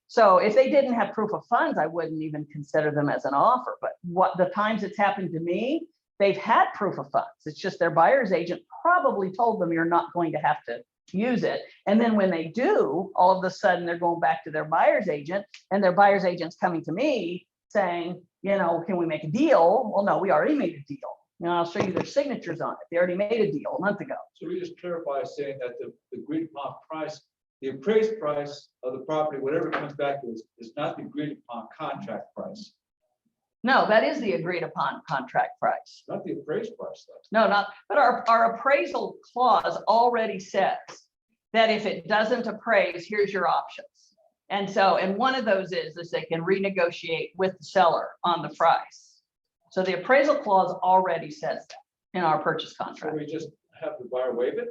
So if they didn't have proof of funds, I wouldn't even consider them as an offer. But what the times it's happened to me, they've had proof of funds. It's just their buyer's agent probably told them you're not going to have to use it. And then when they do, all of a sudden they're going back to their buyer's agent, and their buyer's agent's coming to me saying, can we make a deal? Well, no, we already made a deal. I'll show you their signatures on it. They already made a deal a month ago. So we just clarify saying that the agreed upon price, the appraised price of the property, whatever it comes back to, is not the agreed upon contract price. No, that is the agreed upon contract price. Not the appraised price, though. No, but our appraisal clause already says that if it doesn't appraise, here's your options. And one of those is they can renegotiate with the seller on the price. So the appraisal clause already says that in our purchase So contract. we just have the buyer waive it?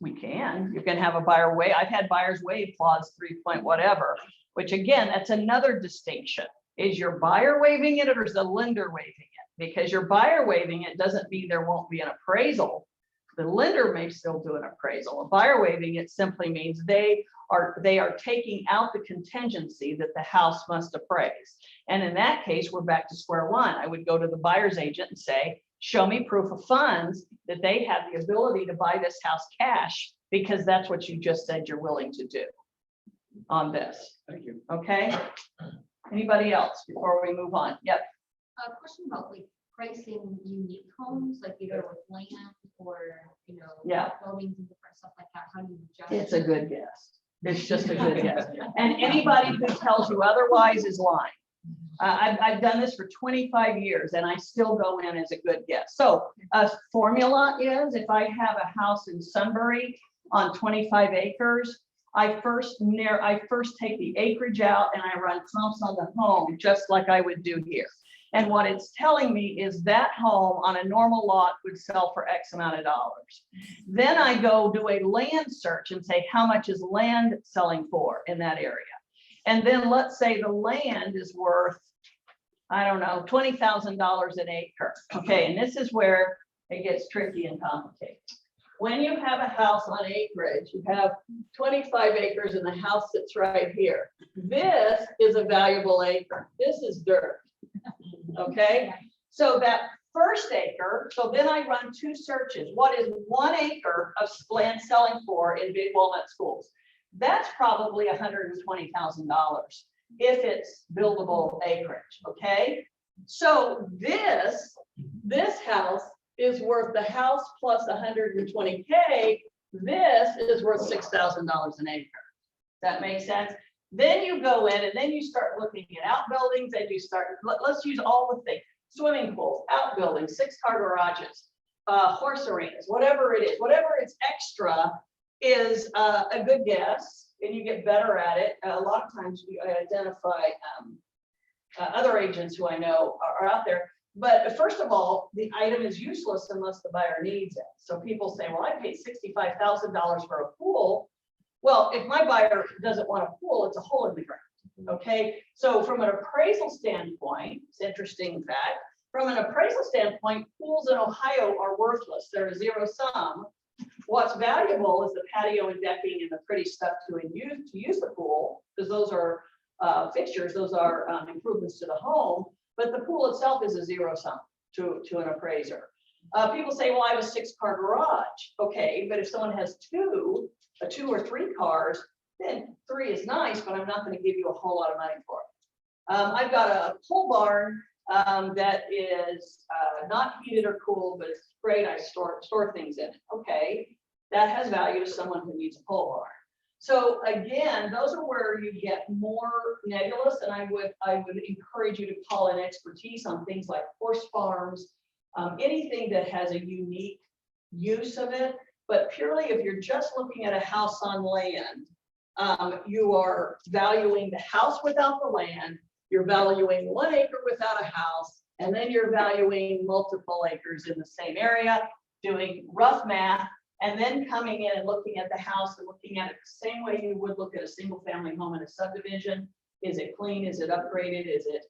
You can have a buyer waive. I've had buyers waive clause 3 point whatever, which again, that's another distinction. Is your buyer waiving it or is the lender waiving it? Because your buyer waiving it doesn't mean there won't be an appraisal. The lender may still do an appraisal. A buyer waiving it simply means they are taking out the contingency that the house must appraise. And in that case, we're back to square one. I would go to the buyer's agent and say, show me proof of funds that they have the ability to buy this house cash, because that's what you just said you're willing to do. on this, Thank you. okay? Anybody else before we move on? Yep. A question about like pricing unique homes, like either with land or, Yeah. buildings and different stuff like that, how do you judge? It's a good guess. It's just a good guess. And anybody who tells you otherwise is lying. I've done this for 25 years and I still go in as a good guess. So a formula is if I have a house in Sunbury on 25 acres, I first take the acreage out and I run comps on the home, just like I would do here. And what it's telling me is that home on a normal lot would sell for X amount of dollars. Then I go do a land search and say, how much is land selling for in that area? And then let's say the land is worth, I don't know, $20,000 an acre. Okay, and this is where it gets tricky and complicated. When you have a house on acreage, you have 25 acres and the house sits right here. This is a valuable acre. This is dirt. Okay, so that first acre, so then I run two searches. What is 1 acre of land selling for in Big Walnut Schools? That's probably $120,000 if it's buildable acreage, okay? So this house is worth the house plus 120K. This is worth $6,000 an acre. That makes sense? Then you go in and then you start looking at outbuildings and you start, let's use all the things, swimming pools, outbuildings, 6-car garages, horse arenas, whatever it is, whatever it's extra is a good guess and you get better at it. A lot of times we identify other agents who I know are out there. But first of all, the item is useless unless the buyer needs it. So people say, well, I paid $65,000 for a pool. Well, if my buyer doesn't want a pool, it's a hole in the ground. Okay, so from an appraisal standpoint, it's interesting fact. From an appraisal standpoint, pools in Ohio are worthless. They're a zero sum. What's valuable is the patio and decking and the pretty stuff to use the pool, because those are fixtures, those are improvements to the home. But the pool itself is a zero sum to an appraiser. People say, well, I have a 6-car garage. Okay, but if someone has 2 or 3 cars, then 3 is nice, but I'm not going to give you a whole lot of money for it. I've got a pole barn that is not heated or cooled, but it's great. I store things in it. Okay, that has value to someone who needs a pole barn. So again, those are where you get more nebulous, and I would encourage you to call in expertise on things like horse farms, anything that has a unique use of it. But purely, if you're just looking at a house on land, you are valuing the house without the land, you're valuing 1 acre without a house, and then you're valuing multiple acres in the same area, doing rough math, and then coming in and looking at the house and looking at it the same way you would look at a single family home in a subdivision. Is it clean? Is it upgraded? Is it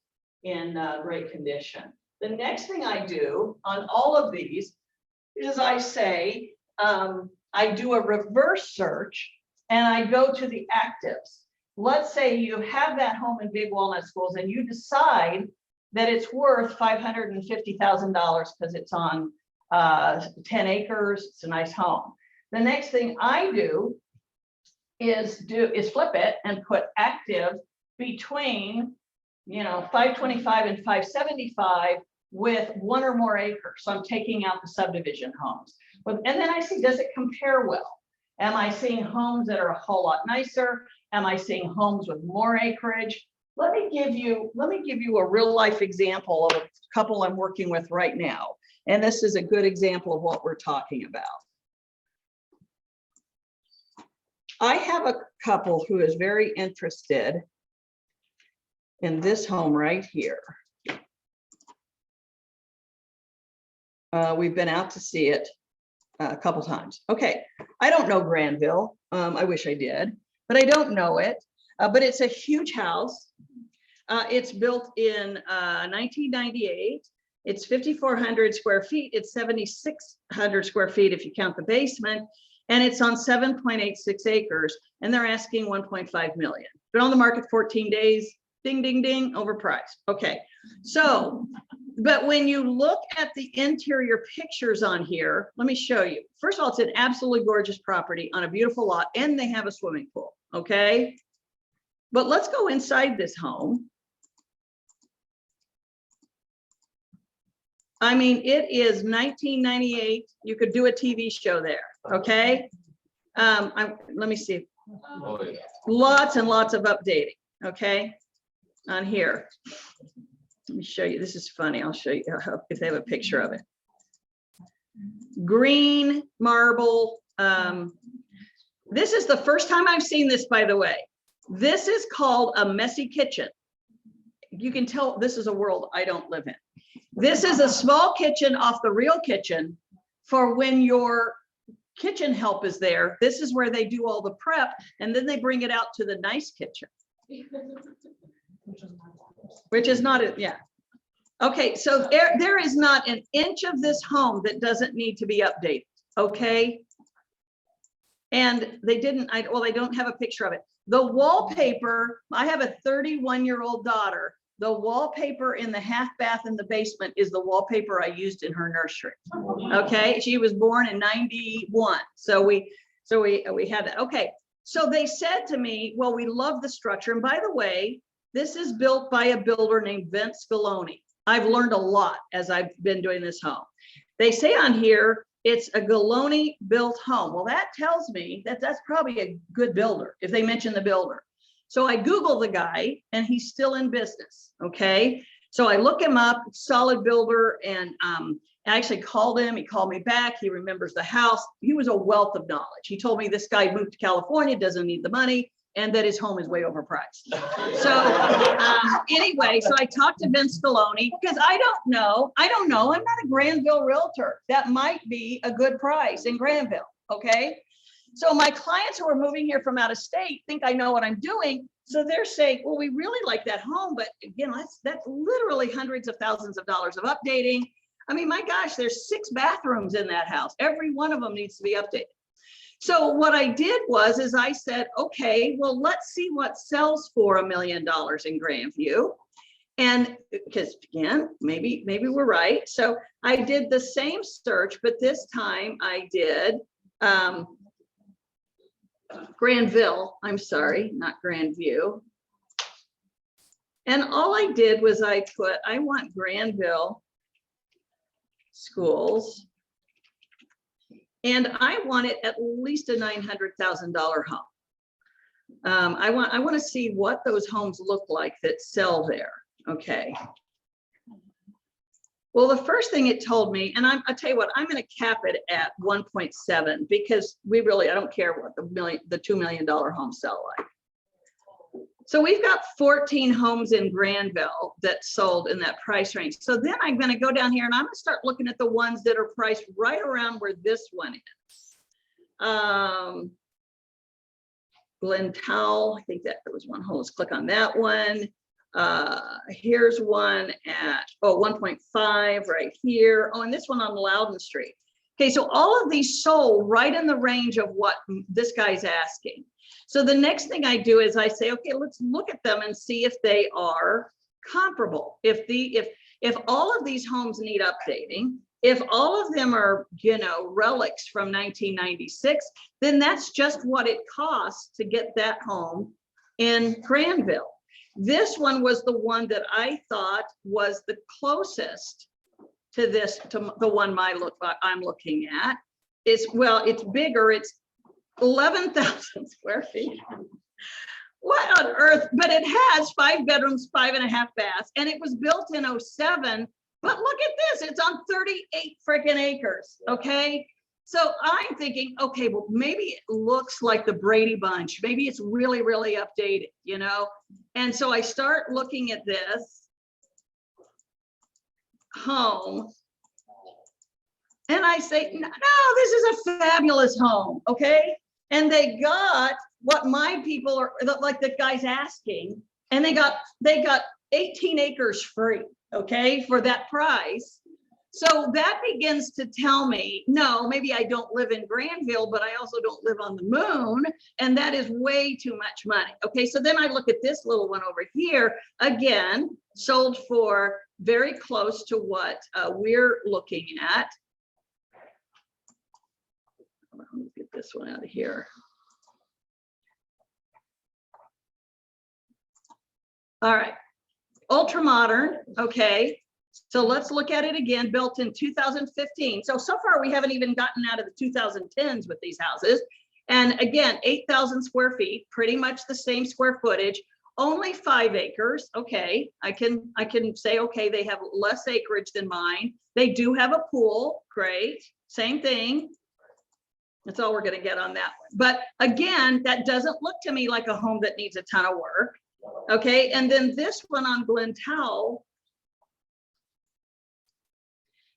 in great condition? The next thing I do on all of these is I say, I do a reverse search and I go to the actives. Let's say you have that home in Big Walnut Schools and you decide that it's worth $550,000 because it's on 10 acres, it's a nice home. The next thing I do is flip it and put active between 525 and 575 with 1 or more acres. So I'm taking out the subdivision homes. And then I see, does it compare well? Am I seeing homes that are a whole lot nicer? Am I seeing homes with more acreage? Let me give you a real life example of a couple I'm working with right now. And this is a good example of what we're talking about. I have a couple who is very interested in this home right here. We've been out to see it a couple times. Okay, I don't know Granville. I wish I did, but I don't know it. But it's a huge house. It's built in 1998. It's 5,400 square feet. It's 7,600 square feet if you count the basement, and it's on 7.86 acres, and they're asking 1.5 million. Been on the market 14 days. Ding, ding, ding, overpriced. Okay, so, but when you look at the interior pictures on here, let me show you. First of all, it's an absolutely gorgeous property on a beautiful lot, and they have a swimming pool, okay? But let's go inside this home. I mean, it is 1998. You could do a TV show there, okay? Let me see. Oh, yeah. Lots and lots of updating, okay? On here. Let me show you. This is funny. I'll show you if they have a picture of it. Green marble. This is the first time I've seen this, by the way. This is called a messy kitchen. You can tell this is a world I don't live in. This is a small kitchen off the real kitchen for when your kitchen help is there. This is where they do all the prep, and then they bring it out to the nice kitchen. Which is not it, yeah. Okay, so there is not an inch of this home that doesn't need to be updated, okay? And they didn't, well, they don't have a picture of it. The wallpaper, I have a 31-year-old daughter. The wallpaper in the half bath in the basement is the wallpaper I used in her nursery. Okay, she was born in 91. So we had that. Okay, so they said to me, well, we love the structure. And by the way, this is built by a builder named Vince Galoni. I've learned a lot as I've been doing this home. They say on here, it's a Galoni built home. Well, that tells me that that's probably a good builder if they mention the builder. So I Google the guy and he's still in business, okay? So I look him up, solid builder, and I actually called him, he called me back, he remembers the house. He was a wealth of knowledge. He told me this guy moved to California, doesn't need the money, and that his home is way overpriced. So anyway, so I talked to Vince Galoni because I don't know, I'm not a Granville realtor. That might be a good price in Granville, okay? So my clients who are moving here from out of state think I know what I'm doing. So they're saying, well, we really like that home, but again, that's literally hundreds of thousands of dollars of updating. I mean, my gosh, there's 6 bathrooms in that house. Every one of them needs to be updated. So what I did is I said, okay, well, let's see what sells for $1 million in Grandview. And because again, maybe we're right. So I did the same search, but this time I did Granville, I'm sorry, not Grandview. And all I did was I want Granville schools. And I want it at least a $900,000 home. I want to see what those homes look like that sell there. Okay. Well, the first thing it told me, and I'll tell you what, I'm going to cap it at 1.7 because I don't care what the $2 million homes sell like. So we've got 14 homes in Granville that sold in that price range. So then I'm going to go down here and I'm going to start looking at the ones that are priced right around where this one is. Glen Towel, I think that there was one home. Let's click on that one. Here's one at 1.5 right here. Oh, and this one on Loudon Street. Okay, so all of these sold right in the range of what this guy's asking. So the next thing I do is I say, okay, let's look at them and see if they are comparable. If all of these homes need updating, if all of them are, relics from 1996, then that's just what it costs to get that home in Granville. This one was the one that I thought was the closest to this, to the one I'm looking at. It's bigger. It's 11,000 square feet. What on earth? But it has 5 bedrooms, 5.5 baths, and it was built in 07. But look at this, it's on 38 freaking acres, okay? So I'm thinking, okay, well, maybe it looks like the Brady Bunch. Maybe it's really, really updated, And so I start looking at this home and I say, no, this is a fabulous home, okay? And they got what my people are, like the guy's asking, and they got 18 acres free, okay, for that price. So that begins to tell me, no, maybe I don't live in Granville, but I also don't live on the moon. And that is way too much money. Okay, so then I look at this little one over here, again, sold for very close to what we're looking at. Let me get this one out of here. All right. Ultra modern, okay. So let's look at it again, built in 2015. So far we haven't even gotten out of the 2010s with these houses. And again, 8,000 square feet, pretty much the same square footage, only 5 acres. Okay, I can say, okay, they have less acreage than mine. They do have a pool, great, same thing. That's all we're gonna get on that one. But again, that doesn't look to me like a home that needs a ton of work. Okay, and then this one on Glen Towel,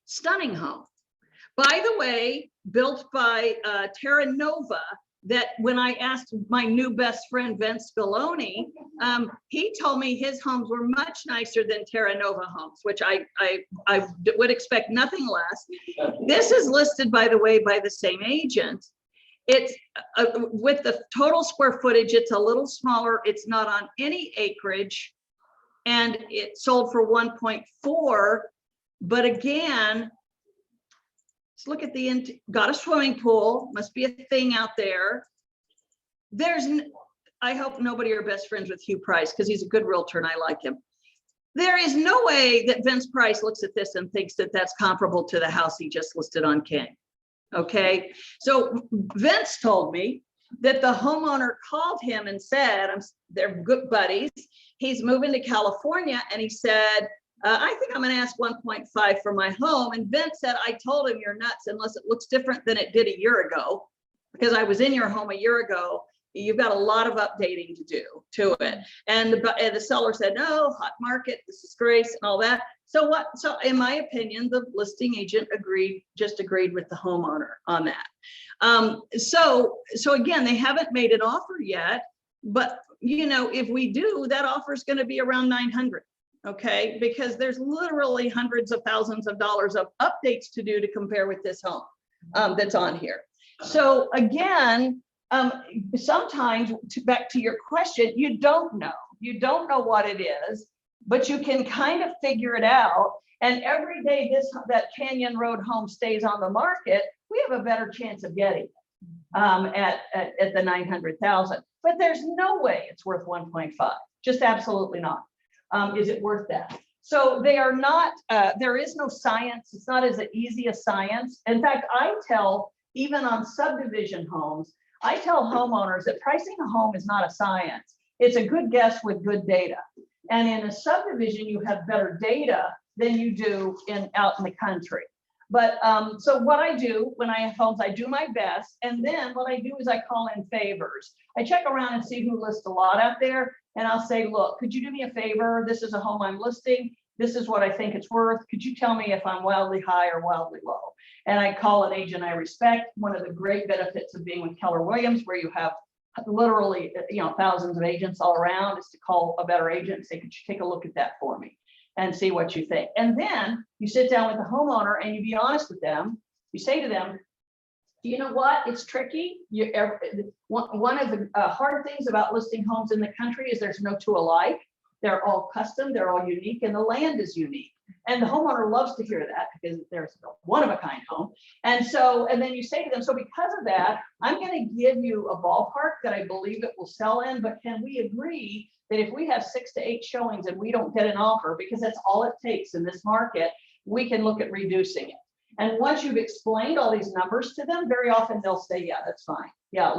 stunning home. By the way, built by Terra Nova, that when I asked my new best friend, Vince Spillone, he told me his homes were much nicer than Terra Nova homes, which I would expect nothing less. This is listed, by the way, by the same agent. It's with the total square footage, it's a little smaller. It's not on any acreage, and it sold for 1.4. But again, let's look at the got a swimming pool. Must be a thing out there. I hope nobody are best friends with Hugh Price because he's a good realtor and I like him. There is no way that Vince Price looks at this and thinks that that's comparable to the house he just listed on King. Okay, so Vince told me that the homeowner called him and said, they're good buddies. He's moving to California and he said, I think I'm gonna ask 1.5 for my home. And Vince said, I told him you're nuts unless it looks different than it did a year ago, because I was in your home a year ago. You've got a lot of updating to do to it. And the seller said, no, hot market, this is Grace and all that. So in my opinion, the listing agent just agreed with the homeowner on that. So again, they haven't made an offer yet, but you know, if we do, that offer is going to be around 900. Okay, because there's literally hundreds of thousands of dollars of updates to do to compare with this home that's on here. So again, sometimes back to your question, you don't know what it is, but you can kind of figure it out. And every day that Canyon Road home stays on the market, we have a better chance of getting it at the 900,000. But there's no way it's worth 1.5. Just absolutely not. Is it worth that? So they are not. There is no science. It's not as easy as science. In fact, I tell even on subdivision homes, I tell homeowners that pricing a home is not a science. It's a good guess with good data. And in a subdivision, you have better data than you do out in the country. But so what I do when I have homes, I do my best. And then what I do is I call in favors. I check around and see who lists a lot out there. And I'll say, look, could you do me a favor? This is a home I'm listing. This is what I think it's worth. Could you tell me if I'm wildly high or wildly low? And I call an agent I respect. One of the great benefits of being with Keller Williams, where you have literally, thousands of agents all around, is to call a better agent and say, could you take a look at that for me and see what you think? And then you sit down with the homeowner and you be honest with them. You say to them, you know what? It's tricky. One of the hard things about listing homes in the country is there's no two alike. They're all custom, they're all unique, and the land is unique. And the homeowner loves to hear that because there's a one-of-a-kind home. And then you say to them, so because of that, I'm going to give you a ballpark that I believe it will sell in, but can we agree that if we have 6 to 8 showings and we don't get an offer, because that's all it takes in this market, we can look at reducing it. And once you've explained all these numbers to them, very often they'll say, yeah, that's fine. Yeah,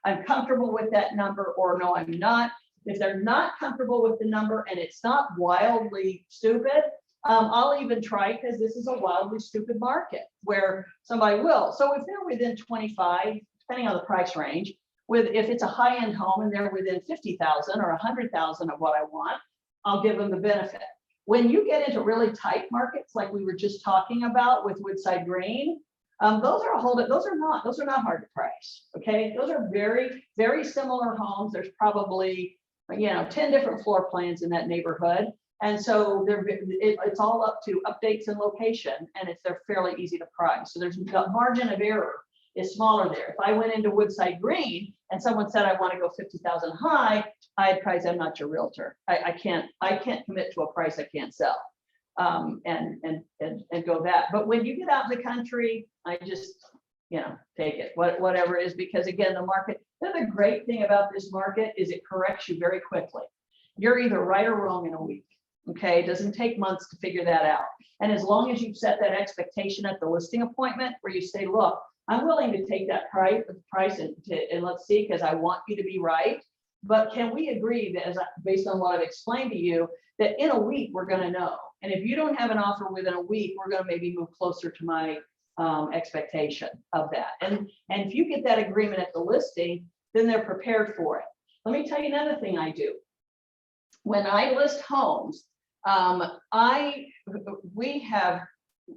I'm comfortable with that number, or no, I'm not. If they're not comfortable with the number and it's not wildly stupid, I'll even try, because this is a wildly stupid market where somebody will. So if they're within 25, depending on the price range, if it's a high-end home and they're within 50,000 or 100,000 of what I want, I'll give them the benefit. When you get into really tight markets, like we were just talking about with Woodside Green, those are not hard to price. Okay, those are very, very similar homes. There's probably 10 different floor plans in that neighborhood. And so it's all up to updates and location, and they're fairly easy to price. So there's the margin of error is smaller there. If I went into Woodside Green and someone said, I want to go 50,000 high, I'd price, I'm not your realtor. I can't commit to a price I can't sell and go that. But when you get out in the country, I just, take it, whatever it is, because again, the market, the other great thing about this market is it corrects you very quickly. you're either right or wrong in a week. Okay, it doesn't take months to figure that out. And as long as you set that expectation at the listing appointment where you say, look, I'm willing to take that price and let's see, because I want you to be right. But can we agree that based on what I've explained to you, that in a week, we're gonna know. And if you don't have an offer within a week, we're gonna maybe move closer to my expectation of that. And if you get that agreement at the listing, then they're prepared for it. Let me tell you another thing I do. When I list homes, we have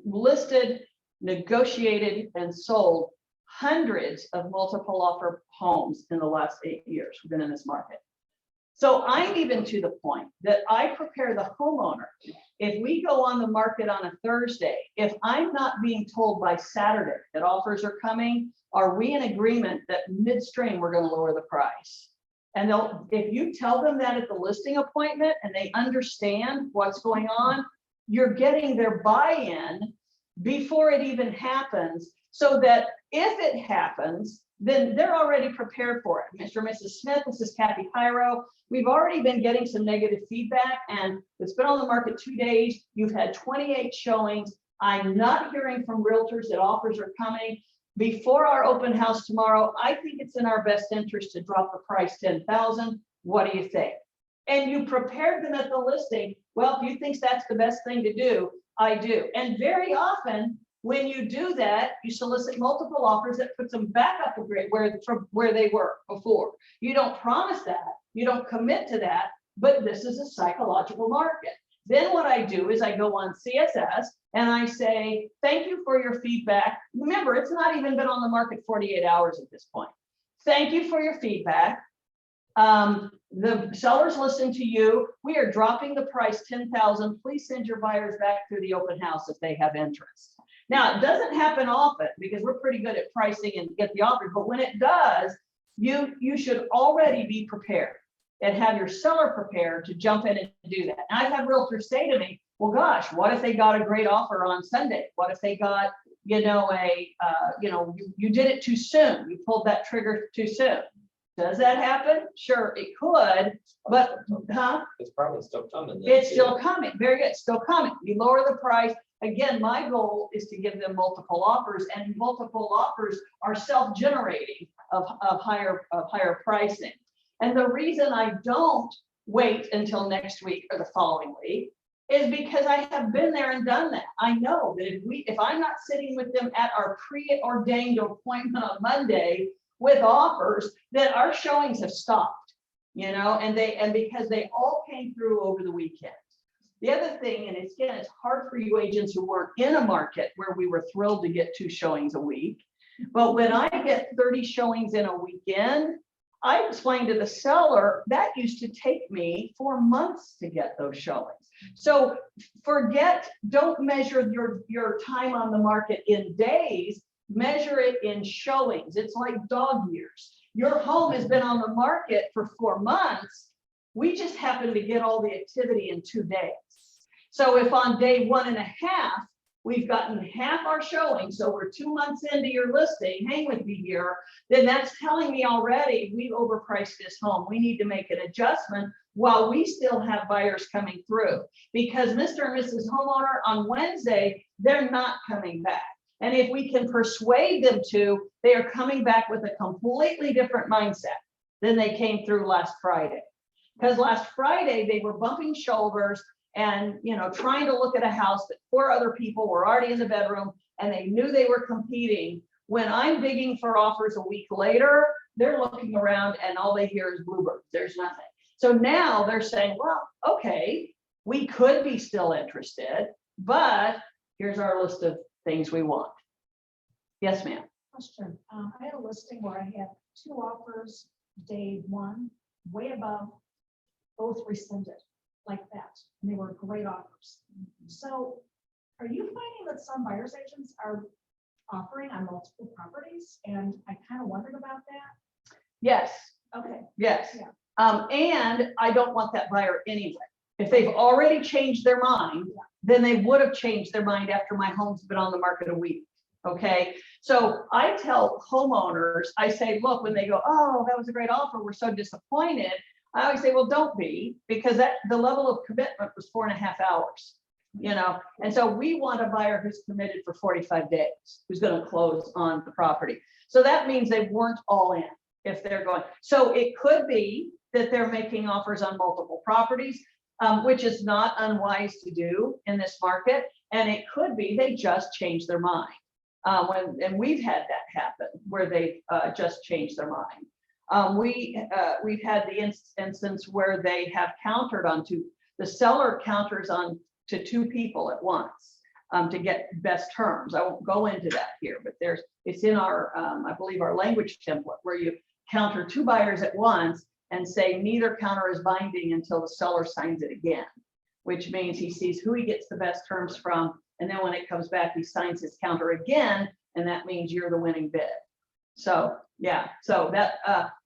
listed, negotiated, and sold hundreds of multiple offer homes in the last 8 years we've been in this market. So I'm even to the point that I prepare the homeowner. If we go on the market on a Thursday, if I'm not being told by Saturday that offers are coming, are we in agreement that midstream we're going to lower the price? And if you tell them that at the listing appointment and they understand what's going on, you're getting their buy-in before it even happens, so that if it happens, then they're already prepared for it. Mr. and Mrs. Smith, this is Kathy Chiero. We've already been getting some negative feedback, and it's been on the market 2 days. You've had 28 showings. I'm not hearing from realtors that offers are coming. Before our open house tomorrow, I think it's in our best interest to drop the price 10,000. What do you think? And you prepared them at the listing. Well, if you think that's the best thing to do, I do. And very often, when you do that, you solicit multiple offers that puts them back up a grade from where they were before. You don't promise that, you don't commit to that, but this is a psychological market. Then what I do is I go on CSS and I say, thank you for your feedback. Remember, it's not even been on the market 48 hours at this point. Thank you for your feedback. The sellers listen to you. We are dropping the price 10,000. Please send your buyers back through the open house if they have interest. Now, it doesn't happen often because we're pretty good at pricing and get the offers, but when it does, you should already be prepared and have your seller prepared to jump in and do that. And I've had realtors say to me, well, gosh, what if they got a great offer on Sunday? What if they got, you did it too soon. You pulled that trigger too soon. Does that happen? Sure, it could, but, It's probably still coming. then, It's too. still coming. Very good. Still coming. You lower the price. Again, my goal is to give them multiple offers, and multiple offers are self-generating of higher pricing. And the reason I don't wait until next week or the following week is because I have been there and done that. I know that if I'm not sitting with them at our preordained appointment on Monday with offers, that our showings have stopped, and because they all came through over the weekend. The other thing, and it's hard for you agents who weren't in a market where we were thrilled to get 2 showings a week, but when I get 30 showings in a weekend, I explained to the seller that used to take me 4 months to get those showings. So don't measure your time on the market in days, measure it in showings. It's like dog years. Your home has been on the market for 4 months. We just happen to get all the activity in 2 days. So if on day 1.5, we've gotten half our showing, so we're 2 months into your listing, hang with me here, then that's telling me already we've overpriced this home. We need to make an adjustment while we still have buyers coming through. Because Mr. and Mrs. Homeowner, on Wednesday, they're not coming back. And if we can persuade them to, they are coming back with a completely different mindset than they came through last Friday. Because last Friday, they were bumping shoulders and trying to look at a house that 4 other people were already in the bedroom, and they knew they were competing. When I'm digging for offers a week later, they're looking around and all they hear is bluebirds. There's nothing. So now they're saying, well, okay, we could be still interested, but here's our list of things we want. Yes, ma'am. Question. I had a listing where I had 2 offers, day 1, way above, both rescinded like that. And they were great offers. So are you finding that some buyer's agents are offering on multiple properties? And I kind of wondered about that. Yes. Okay. Yes. Yeah. And I don't want that buyer anyway. If they've already changed their mind, then they would have changed their mind after my home's been on the market a week. Okay. So I tell homeowners, I say, look, when they go, oh, that was a great offer, we're so disappointed, I always say, well, don't be, because the level of commitment was 4.5 hours, and so we want a buyer who's committed for 45 days, who's gonna close on the property. So that means they weren't all in if they're going. So it could be that they're making offers on multiple properties, which is not unwise to do in this market. And it could be they just changed their mind. And we've had that happen where they just changed their mind. We've had the instance where they have countered the seller counters on to 2 people at once to get best terms. I won't go into that here, but it's in our, I believe, our language template where you counter 2 buyers at once and say neither counter is binding until the seller signs it again, which means he sees who he gets the best terms from. And then when it comes back, he signs his counter again, and that means you're the winning bid. So, yeah, so that,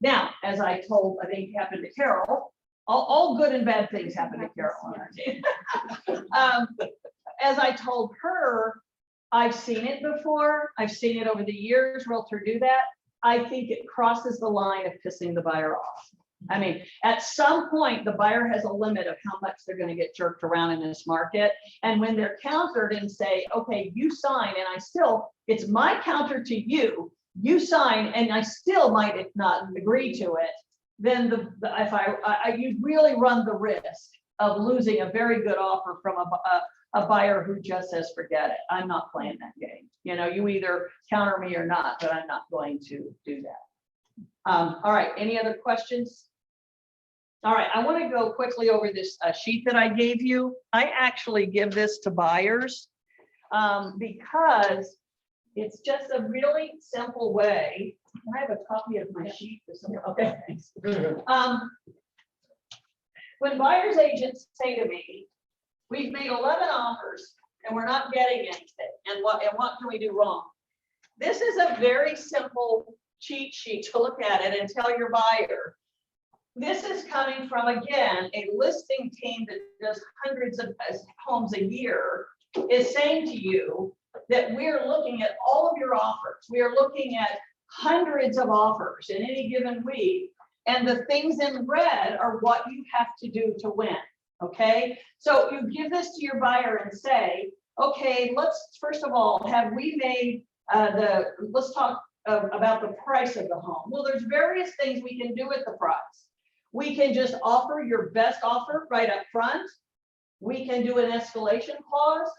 now, as I told, I think happened to Carol, all good and bad things happen to Carol on our team. As I told her, I've seen it before. I've seen it over the years, realtor do that. I think it crosses the line of pissing the buyer off. I mean, at some point, the buyer has a limit of how much they're going to get jerked around in this market. And when they're countered and say, okay, you sign, and it's my counter to you, you sign, and I still might not agree to it, then you really run the risk of losing a very good offer from a buyer who just says, forget it, I'm not playing that game. You either counter me or not, but I'm not going to do that. All right, any other questions? All right, I want to go quickly over this sheet that I gave you. I actually give this to buyers because it's just a really simple way. I have a copy of my sheet. Okay, thanks. When buyer's agents say to me, we've made 11 offers and we're not getting anything, and what can we do wrong? This is a very simple cheat sheet to look at it and tell your buyer. This is coming from, again, a listing team that does hundreds of homes a year, is saying to you that we're looking at all of your offers. We are looking at hundreds of offers in any given week. And the things in red are what you have to do to win. Okay. So you give this to your buyer and say, okay, let's first of all, have we made let's talk about the price of the home. Well, there's various things we can do with the price. We can just offer your best offer right up front. We can do an escalation clause,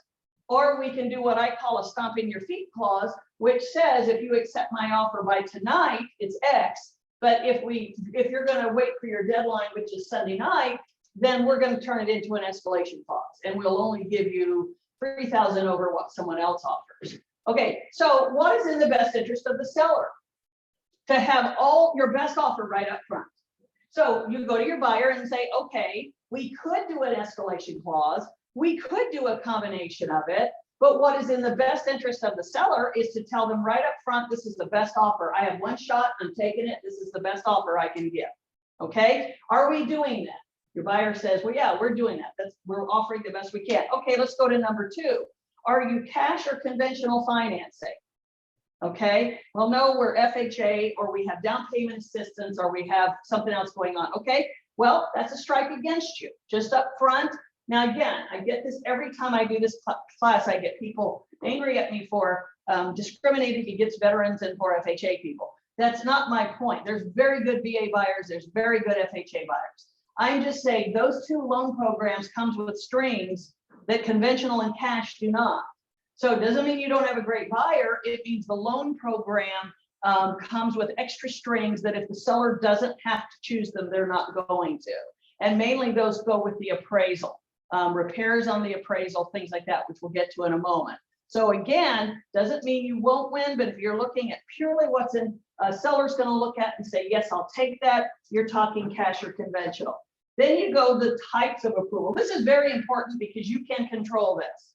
or we can do what I call a stomp in your feet clause, which says if you accept my offer by tonight, it's X. But if you're going to wait for your deadline, which is Sunday night, then we're going to turn it into an escalation clause, and we'll only give you $3,000 over what someone else offers. Okay, so what is in the best interest of the seller? To have all your best offer right up front. So you go to your buyer and say, okay, we could do an escalation clause. We could do a combination of it, but what is in the best interest of the seller is to tell them right up front, this is the best offer. I have one shot, I'm taking it. This is the best offer I can give. Okay, are we doing that? Your buyer says, well, yeah, we're doing that. We're offering the best we can. Okay, let's go to number 2. Are you cash or conventional financing? Okay, well, no, we're FHA, or we have down payment assistance, or we have something else going on. Okay, well, that's a strike against you, just up front. Now, again, I get this every time I do this class. I get people angry at me for discriminating against veterans and for FHA people. That's not my point. There's very good VA buyers. There's very good FHA buyers. I'm just saying those 2 loan programs comes with strings that conventional and cash do not. So it doesn't mean you don't have a great buyer. It means the loan program comes with extra strings that if the seller doesn't have to choose them, they're not going to. And mainly those go with the appraisal, repairs on the appraisal, things like that, which we'll get to in a moment. So again, doesn't mean you won't win, but if you're looking at purely what's in, a seller's going to look at and say, yes, I'll take that. You're talking cash or conventional. Then you go the types of approval. This is very important because you can control this.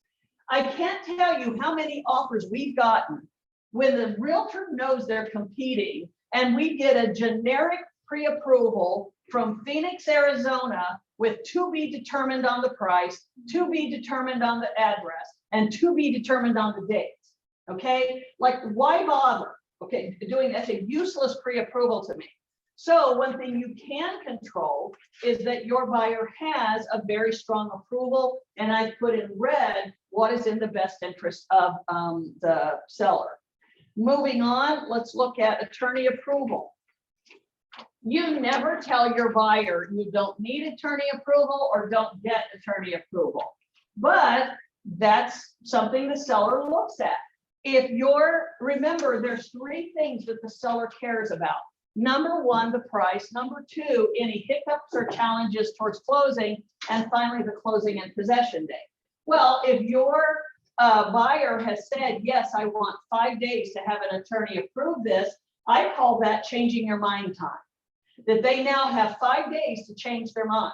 I can't tell you how many offers we've gotten when the realtor knows they're competing and we get a generic pre-approval from Phoenix, Arizona with to be determined on the price, to be determined on the address, and to be determined on the date. Okay, like why bother? Okay, doing that's a useless pre-approval to me. So one thing you can control is that your buyer has a very strong approval, and I put in red what is in the best interest of the seller. Moving on, let's look at attorney approval. You never tell your buyer you don't need attorney approval or don't get attorney approval, but that's something the seller looks at. If remember, there's three things that the seller cares about. Number one, the price. Number two, any hiccups or challenges towards closing. And finally, the closing and possession date. Well, if your buyer has said, yes, I want 5 days to have an attorney approve this, I call that changing your mind time. That they now have 5 days to change their mind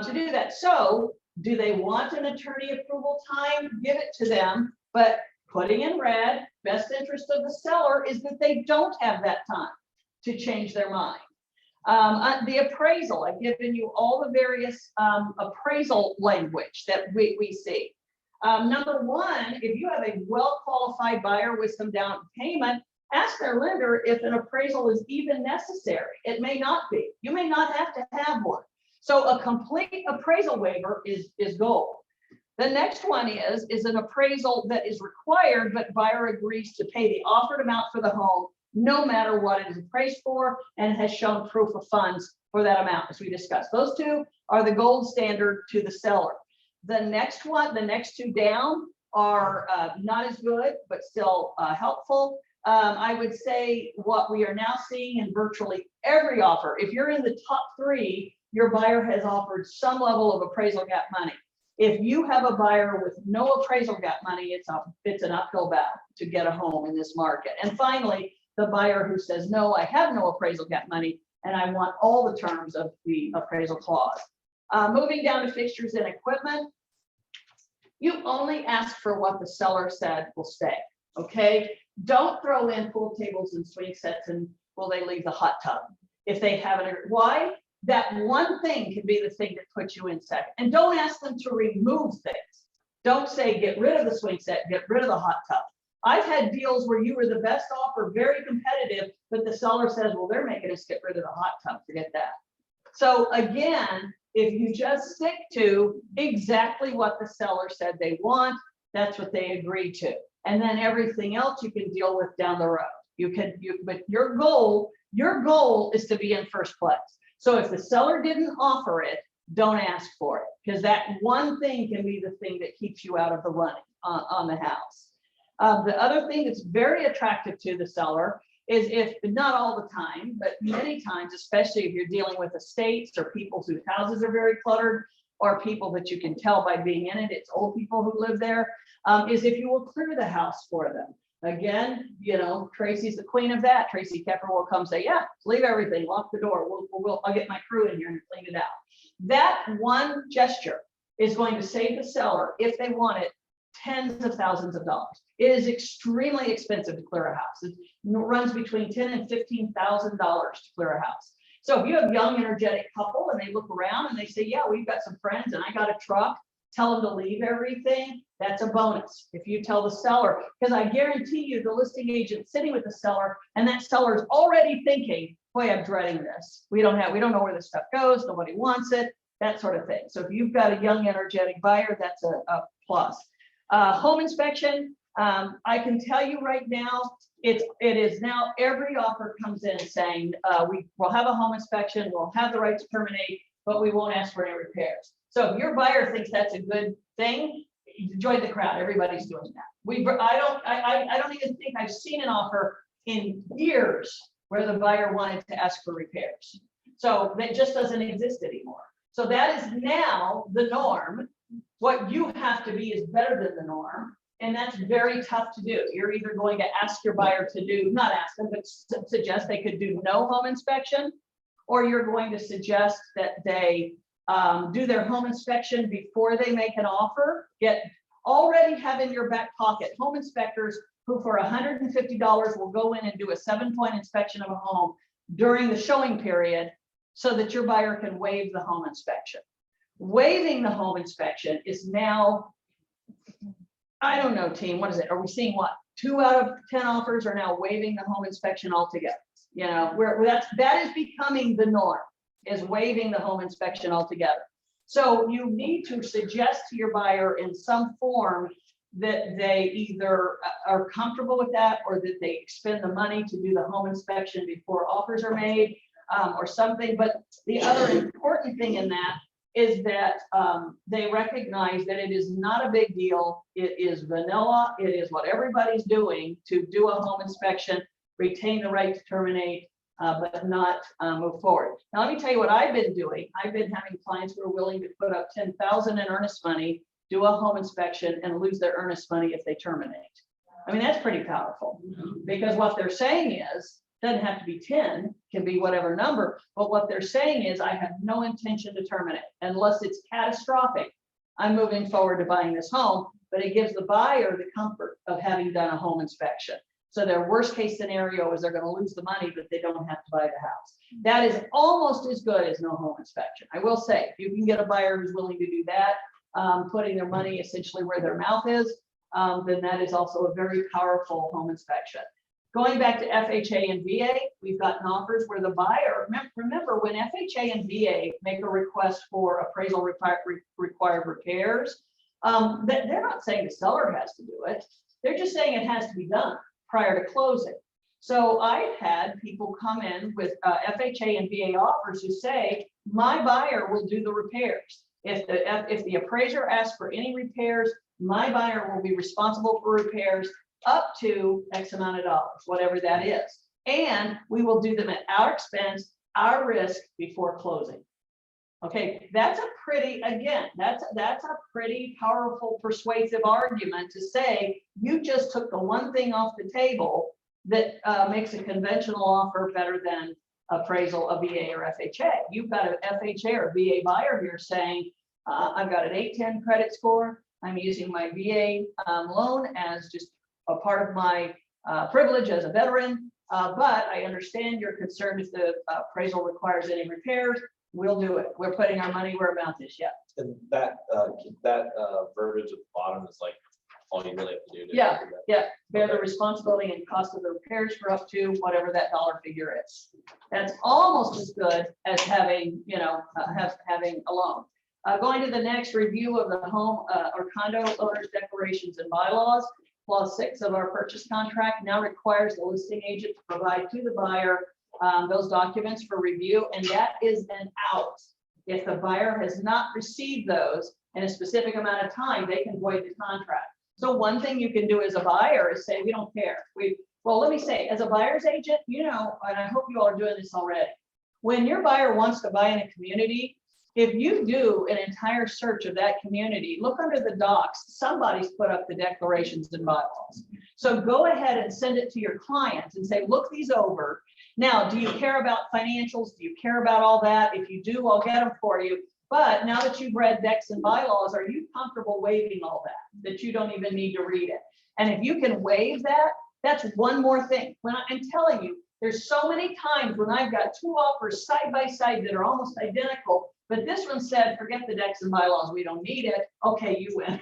to do that. So do they want an attorney approval time? Give it to them. But putting in red, best interest of the seller is that they don't have that time to change their mind. The appraisal, I've given you all the various appraisal language that we see. Number one, if you have a well-qualified buyer with some down payment, ask their lender if an appraisal is even necessary. It may not be. You may not have to have one. So a complete appraisal waiver is gold. The next one is an appraisal that is required, but buyer agrees to pay the offered amount for the home, no matter what it is appraised for, and has shown proof of funds for that amount, as we discussed. Those two are the gold standard to the seller. The next one, the next two down are not as good, but still helpful. I would say what we are now seeing in virtually every offer, if you're in the top three, your buyer has offered some level of appraisal gap money. If you have a buyer with no appraisal gap money, it's an uphill battle to get a home in this market. And finally, the buyer who says, no, I have no appraisal gap money, and I want all the terms of the appraisal clause. Moving down to fixtures and equipment, you only ask for what the seller said will stay, okay? Don't throw in pool tables and swing sets and will they leave the hot tub if they haven't. Why? That one thing can be the thing that puts you in second. And don't ask them to remove things. Don't say, get rid of the swing set, get rid of the hot tub. I've had deals where you were the best offer, very competitive, but the seller says, well, they're making us get rid of the hot tub, forget that. So again, if you just stick to exactly what the seller said they want, that's what they agreed to. And then everything else you can deal with down the road. But your goal is to be in first place. So if the seller didn't offer it, don't ask for it, because that one thing can be the thing that keeps you out of the running on the house. The other thing that's very attractive to the seller is, if not all the time, but many times, especially if you're dealing with estates or people whose houses are very cluttered, or people that you can tell by being in it, it's old people who live there, is if you will clear the house for them. Again, you know, Tracy's the queen of that. Tracy Kepper will come say, yeah, leave everything, lock the door. I'll get my crew in here and clean it out. That one gesture is going to save the seller, if they want it, tens of thousands of dollars. It is extremely expensive to clear a house. It runs between $10,000 and $15,000 to clear a house. So if you have a young, energetic couple and they look around and they say, yeah, we've got some friends and I got a truck, tell them to leave everything, that's a bonus. If you tell the seller, because I guarantee you the listing agent sitting with the seller, and that seller is already thinking, boy, I'm dreading this. We don't know where this stuff goes. Nobody wants it, that sort of thing. So if you've got a young, energetic buyer, that's a plus. Home inspection, I can tell you right now, it is now every offer comes in saying, we'll have a home inspection, we'll have the right to terminate, but we won't ask for any repairs. So if your buyer thinks that's a good thing, join the crowd. Everybody's doing that. I don't even think I've seen an offer in years where the buyer wanted to ask for repairs. So that just doesn't exist anymore. So that is now the norm. What you have to be is better than the norm. And that's very tough to do. You're either going to ask your buyer to do, not ask them, but suggest they could do no home inspection, or you're going to suggest that they do their home inspection before they make an offer. Already have in your back pocket home inspectors who for $150 will go in and do a 7-point inspection of a home during the showing period so that your buyer can waive the home inspection. Waiving the home inspection is now, I don't know, team, what is it? Are we seeing what? 2 out of 10 offers are now waiving the home inspection altogether. You know, that is becoming the norm, is waiving the home inspection altogether. So you need to suggest to your buyer in some form that they either are comfortable with that, or that they expend the money to do the home inspection before offers are made, or something. But the other important thing in that is that they recognize that it is not a big deal. It is vanilla. It is what everybody's doing to do a home inspection, retain the right to terminate, but not move forward. Now, let me tell you what I've been doing. I've been having clients who are willing to put up $10,000 in earnest money, do a home inspection, and lose their earnest money if they terminate. I mean, that's pretty powerful, because what they're saying is, doesn't have to be 10, can be whatever number, but what they're saying is, I have no intention to terminate unless it's catastrophic. I'm moving forward to buying this home, but it gives the buyer the comfort of having done a home inspection. So their worst case scenario is they're going to lose the money, but they don't have to buy the house. That is almost as good as no home inspection. I will say, if you can get a buyer who's willing to do that, putting their money essentially where their mouth is, then that is also a very powerful home inspection. Going back to FHA and VA, we've gotten offers where the buyer, remember when FHA and VA make a request for appraisal required repairs, they're not saying the seller has to do it. They're just saying it has to be done prior to closing. So I've had people come in with FHA and VA offers who say, my buyer will do the repairs. If the appraiser asks for any repairs, my buyer will be responsible for repairs up to X amount of dollars, whatever that is. And we will do them at our expense, our risk, before closing. Okay, that's a pretty, again, that's a pretty powerful persuasive argument to say, you just took the one thing off the table that makes a conventional offer better than appraisal, a VA or FHA. You've got an FHA or VA buyer here saying, I've got an 810 credit score. I'm using my VA loan as just a part of my privilege as a veteran, but I understand you're concerned if the appraisal requires any repairs. We'll do it. We're putting our money where our mouth is. Yeah. And that verbiage at the bottom is like all you really have to do. Yeah, do that. yeah. Bear the Okay. responsibility and cost of the repairs for up to whatever that dollar figure is. That's almost as good as having, having a loan. Going to the next review of the home or condo owners declarations and bylaws. Clause 6 of our purchase contract now requires the listing agent to provide to the buyer those documents for review, and that is an out. If the buyer has not received those in a specific amount of time, they can void the contract. So one thing you can do as a buyer is say, we don't care. Well, let me say, as a buyer's agent, and I hope you all are doing this already. When your buyer wants to buy in a community, if you do an entire search of that community, look under the docs, somebody's put up the declarations and bylaws. So go ahead and send it to your clients and say, look these over. Now, do you care about financials? Do you care about all that? If you do, I'll get them for you. But now that you've read decks and bylaws, are you comfortable waiving all that you don't even need to read it? And if you can waive that, that's one more thing. When I'm telling you, there's so many times when I've got two offers side by side that are almost identical, but this one said, forget the decks and bylaws, we don't need it. Okay, you win.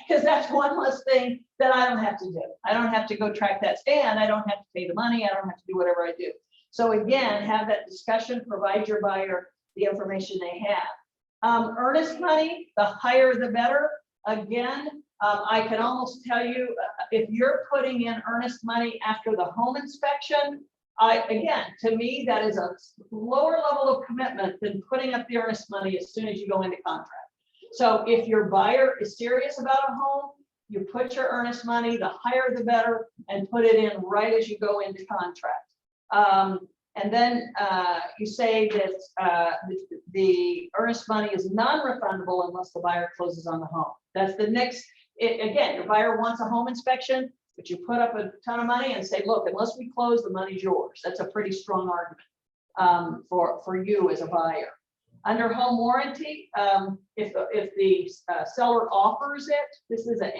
Because that's one less thing that I don't have to do. I don't have to go track that stand. I don't have to pay the money. I don't have to do whatever I do. So again, have that discussion, provide your buyer the information they have. Earnest money, the higher the better. Again, I can almost tell you, if you're putting in earnest money after the home inspection, again, to me, that is a lower level of commitment than putting up the earnest money as soon as you go into contract. So if your buyer is serious about a home, you put your earnest money, the higher the better, and put it in right as you go into contract. And then you say that the earnest money is non-refundable unless the buyer closes on the home. That's the next, again, your buyer wants a home inspection, but you put up a ton of money and say, look, unless we close, the money's yours. That's a pretty strong argument for you as a buyer. Under home warranty, if the seller offers it, this is a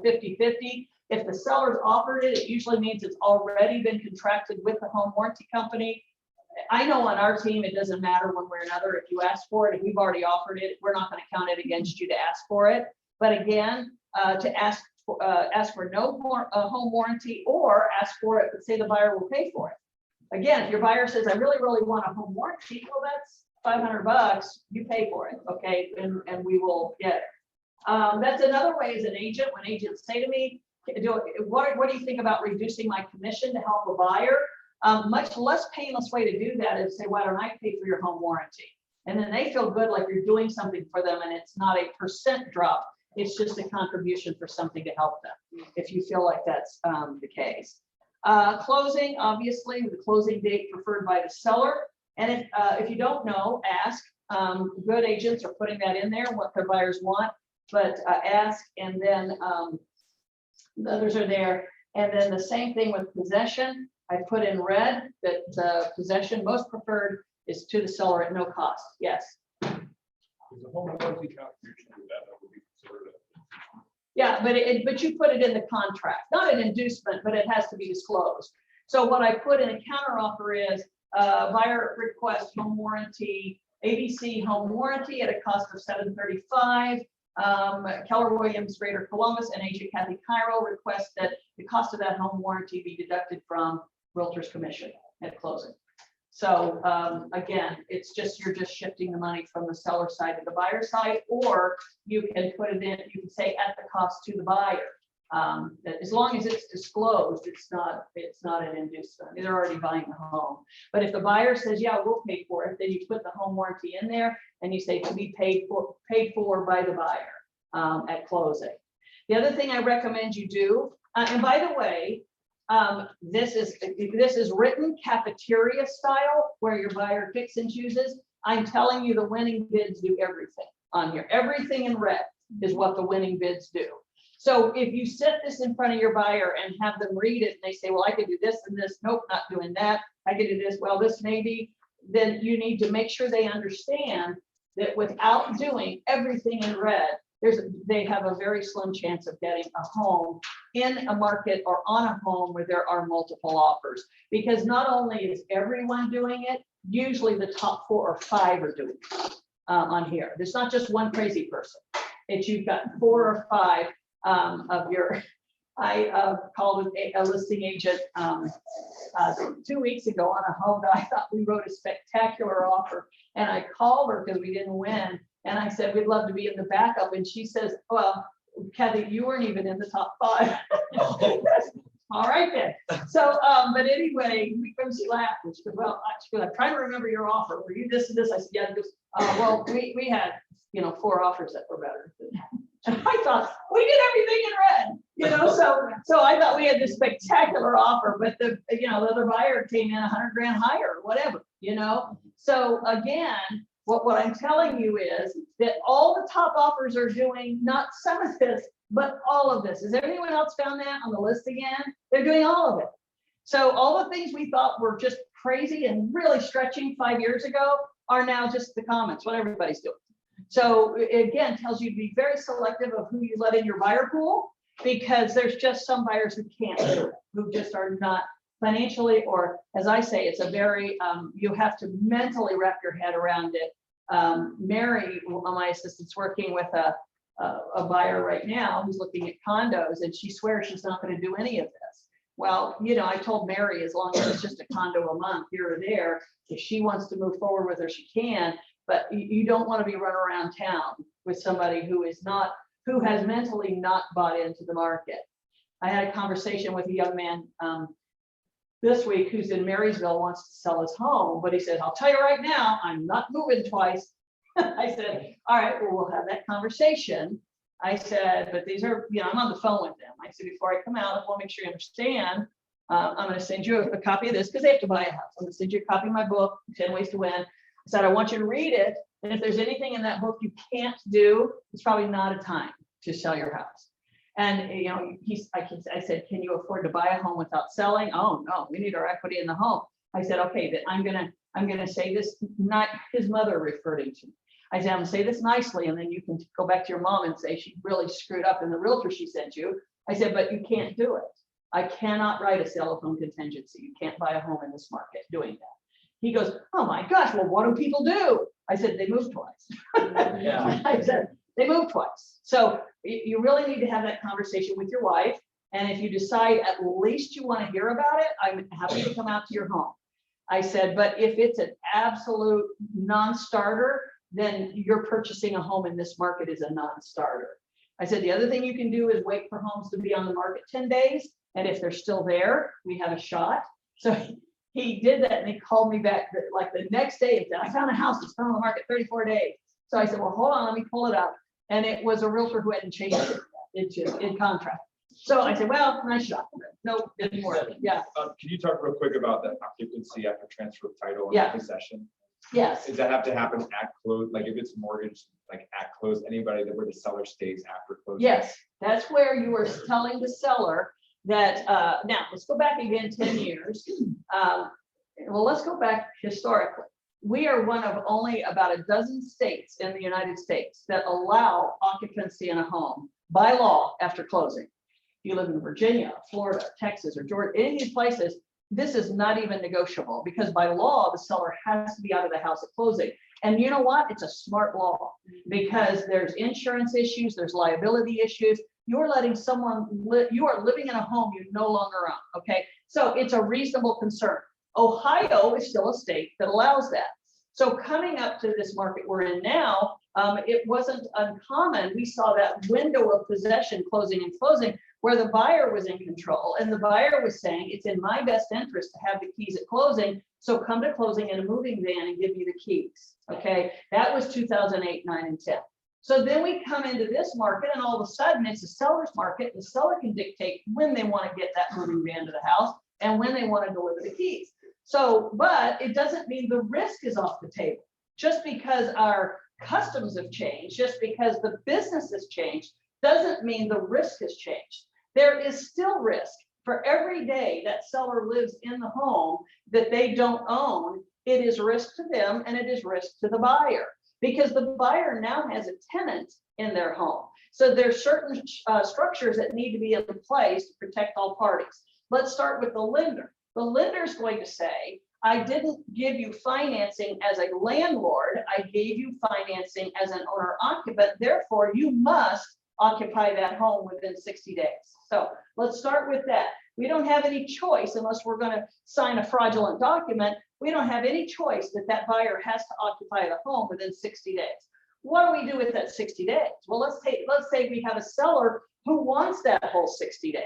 50-50. If the seller's offered it, it usually means it's already been contracted with the home warranty company. I know on our team, it doesn't matter one way or another. If you ask for it, if we've already offered it, we're not going to count it against you to ask for it. But again, to ask for no more home warranty or ask for it, but say the buyer will pay for it. again, if your buyer says, I really, really want a home warranty, well, that's $500, you pay for it, okay, and we will get it. That's another way as an agent, when agents say to me, what do you think about reducing my commission to help a buyer? Much less painless way to do that is say, why don't I pay for your home warranty? And then they feel good, like you're doing something for them, and it's not a percent drop. It's just a contribution for something to help them, if you feel like that's the case. Closing, obviously, the closing date preferred by the seller. And if you don't know, ask. Good agents are putting that in there, what their buyers want, but ask, and then the others are there. And then the same thing with possession. I put in red that the possession most preferred is to the seller at no cost. Yes. There's a home warranty contribution to that would be considered. Yeah, but you put it in the contract, not an inducement, but it has to be disclosed. So what I put in a counter offer is buyer request home warranty, ABC home warranty at a cost of $735. Keller Williams, Greater Columbus, and agent Kathy Chiero request that the cost of that home warranty be deducted from realtor's commission at closing. So again, it's just, you're just shifting the money from the seller side to the buyer side, or you can put it in, you can say at the cost to the buyer. As long as it's disclosed, it's not an inducement. They're already buying the home. But if the buyer says, yeah, we'll pay for it, then you put the home warranty in there and you say to be paid for by the buyer at closing. The other thing I recommend you do, and by the way, this is written cafeteria style where your buyer picks and chooses. I'm telling you, the winning bids do everything on here. Everything in red is what the winning bids do. So if you set this in front of your buyer and have them read it, and they say, well, I could do this and this, nope, not doing that. I could do this, well, this maybe, then you need to make sure they understand that without doing everything in red, they have a very slim chance of getting a home in a market or on a home where there are multiple offers. Because not only is everyone doing it, usually the top 4 or 5 are doing it on here. There's not just one crazy person. It's you've got 4 or 5 of your. I called a listing agent 2 weeks ago on a home that I thought we wrote a spectacular offer, and I called her because we didn't win. And I said, we'd love to be in the backup. And she says, well, Kathy, you weren't even in the top 5. All right then. So, but anyway, she laughed. And she goes, well, I'm trying to remember your offer. Were you this and this? I said, yeah. This, well, we had, 4 offers that were better. And I thought, we did everything in red, so I thought we had this spectacular offer, but the other buyer came in $100,000 higher or whatever, So again, what I'm telling you is that all the top offers are doing not some of this, but all of this. Has anyone else found that on the list again? They're doing all of it. So all the things we thought were just crazy and really stretching 5 years ago are now just the comments, what everybody's doing. So again, tells you to be very selective of who you let in your buyer pool, because there's just some buyers who can't do it, who just are not financially, or as I say, it's a very, you have to mentally wrap your head around it. Mary, my assistant's working with a buyer right now who's looking at condos, and she swears she's not going to do any of this. Well, I told Mary, as long as it's just a condo a month here or there, if she wants to move forward with her, she can. But you don't want to be running around town with somebody who has mentally not bought into the market. I had a conversation with a young man this week who's in Marysville, wants to sell his home, but he said, I'll tell you right now, I'm not moving twice. I said, all right, well, we'll have that conversation. I said, but these are, I'm on the phone with them. I said, before I come out, I want to make sure you understand. I'm going to send you a copy of this because they have to buy a house. I'm going to send you a copy of my book, 10 Ways to Win. I said, I want you to read it. And if there's anything in that book you can't do, it's probably not a time to sell your house. And, I said, can you afford to buy a home without selling? Oh, no, we need our equity in the home. I said, okay, then I'm going to say this, not his mother referred him to me. I said, I'm going to say this nicely, and then you can go back to your mom and say she really screwed up in the realtor she sent you. I said, but you can't do it. I cannot write a sale of home contingency. You can't buy a home in this market doing that. He goes, oh my gosh, well, what do people do? I said, they move twice. Yeah. I said, they move twice. So you really need to have that conversation with your wife. And if you decide at least you want to hear about it, I'm happy to come out to your home. I said, but if it's an absolute non-starter, then you're purchasing a home in this market is a non-starter. I said, the other thing you can do is wait for homes to be on the market 10 days. And if they're still there, we have a shot. So he did that and he called me back like the next day and said, I found a house that's been on the market 34 days. So I said, well, hold on, let me pull it up. And it was a realtor who hadn't changed it. It's just in contract. So I said, well, nice shot. No, didn't work. Yeah. Can you talk real quick about the occupancy after transfer of title Yeah. and possession? Yes. Does that have to happen at close? Like if it's mortgaged, like at close, anybody that where the seller stays after closing? Yes, that's where you are telling the seller that, now, let's go back again 10 years. Well, let's go back historically. We are one of only about a dozen states in the United States that allow occupancy in a home by law after closing. If you live in Virginia, Florida, Texas, or Georgia, any of these places, this is not even negotiable because by law, the seller has to be out of the house at closing. And you know what? It's a smart law because there's insurance issues, there's liability issues. You're letting someone, you are living in a home you no longer own, okay? So it's a reasonable concern. Ohio is still a state that allows that. So coming up to this market we're in now, it wasn't uncommon. We saw that window of possession closing and closing where the buyer was in control and the buyer was saying, it's in my best interest to have the keys at closing. So come to closing in a moving van and give me the keys. Okay, that was 2008, 9, and 10. So then we come into this market and all of a sudden it's a seller's market. The seller can dictate when they want to get that moving van to the house and when they want to deliver the keys. So, but it doesn't mean the risk is off the table. Just because our customs have changed, just because the business has changed, doesn't mean the risk has changed. There is still risk. For every day that seller lives in the home that they don't own, it is risk to them and it is risk to the buyer because the buyer now has a tenant in their home. So there's certain structures that need to be in place to protect all parties. Let's start with the lender. The lender is going to say, I didn't give you financing as a landlord. I gave you financing as an owner occupant. Therefore, you must occupy that home within 60 days. So let's start with that. We don't have any choice unless we're going to sign a fraudulent document. We don't have any choice that that buyer has to occupy the home within 60 days. What do we do with that 60 days? Well, let's say we have a seller who wants that whole 60 days.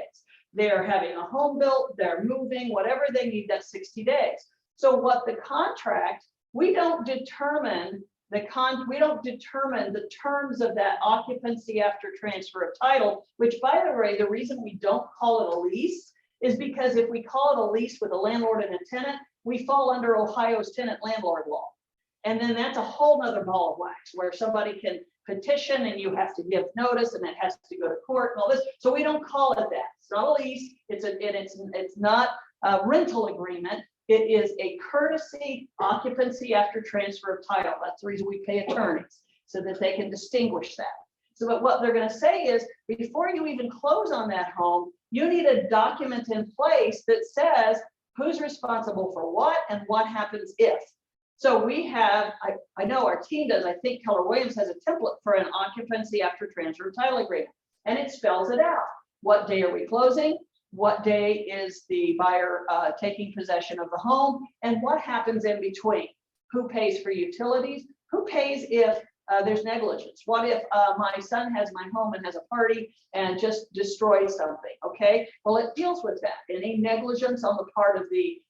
They're having a home built, they're moving, whatever they need that 60 days. So what the contract, we don't determine the terms of that occupancy after transfer of title, which by the way, the reason we don't call it a lease is because if we call it a lease with a landlord and a tenant, we fall under Ohio's tenant landlord law. And then that's a whole nother ball of wax where somebody can petition and you have to give notice and it has to go to court and all this. So we don't call it that. It's not a lease. It's not a rental agreement. It is a courtesy occupancy after transfer of title. That's the reason we pay attorneys so that they can distinguish that. So but what they're going to say is before you even close on that home, you need a document in place that says who's responsible for what and what happens if. So we have, I know our team does, I think Keller Williams has a template for an occupancy after transfer of title agreement, and it spells it out. What day are we closing? What day is the buyer taking possession of the home? And what happens in between? Who pays for utilities? Who pays if there's negligence? What if my son has my home and has a party and just destroys something? Okay, well, it deals with that. Any negligence on the part of the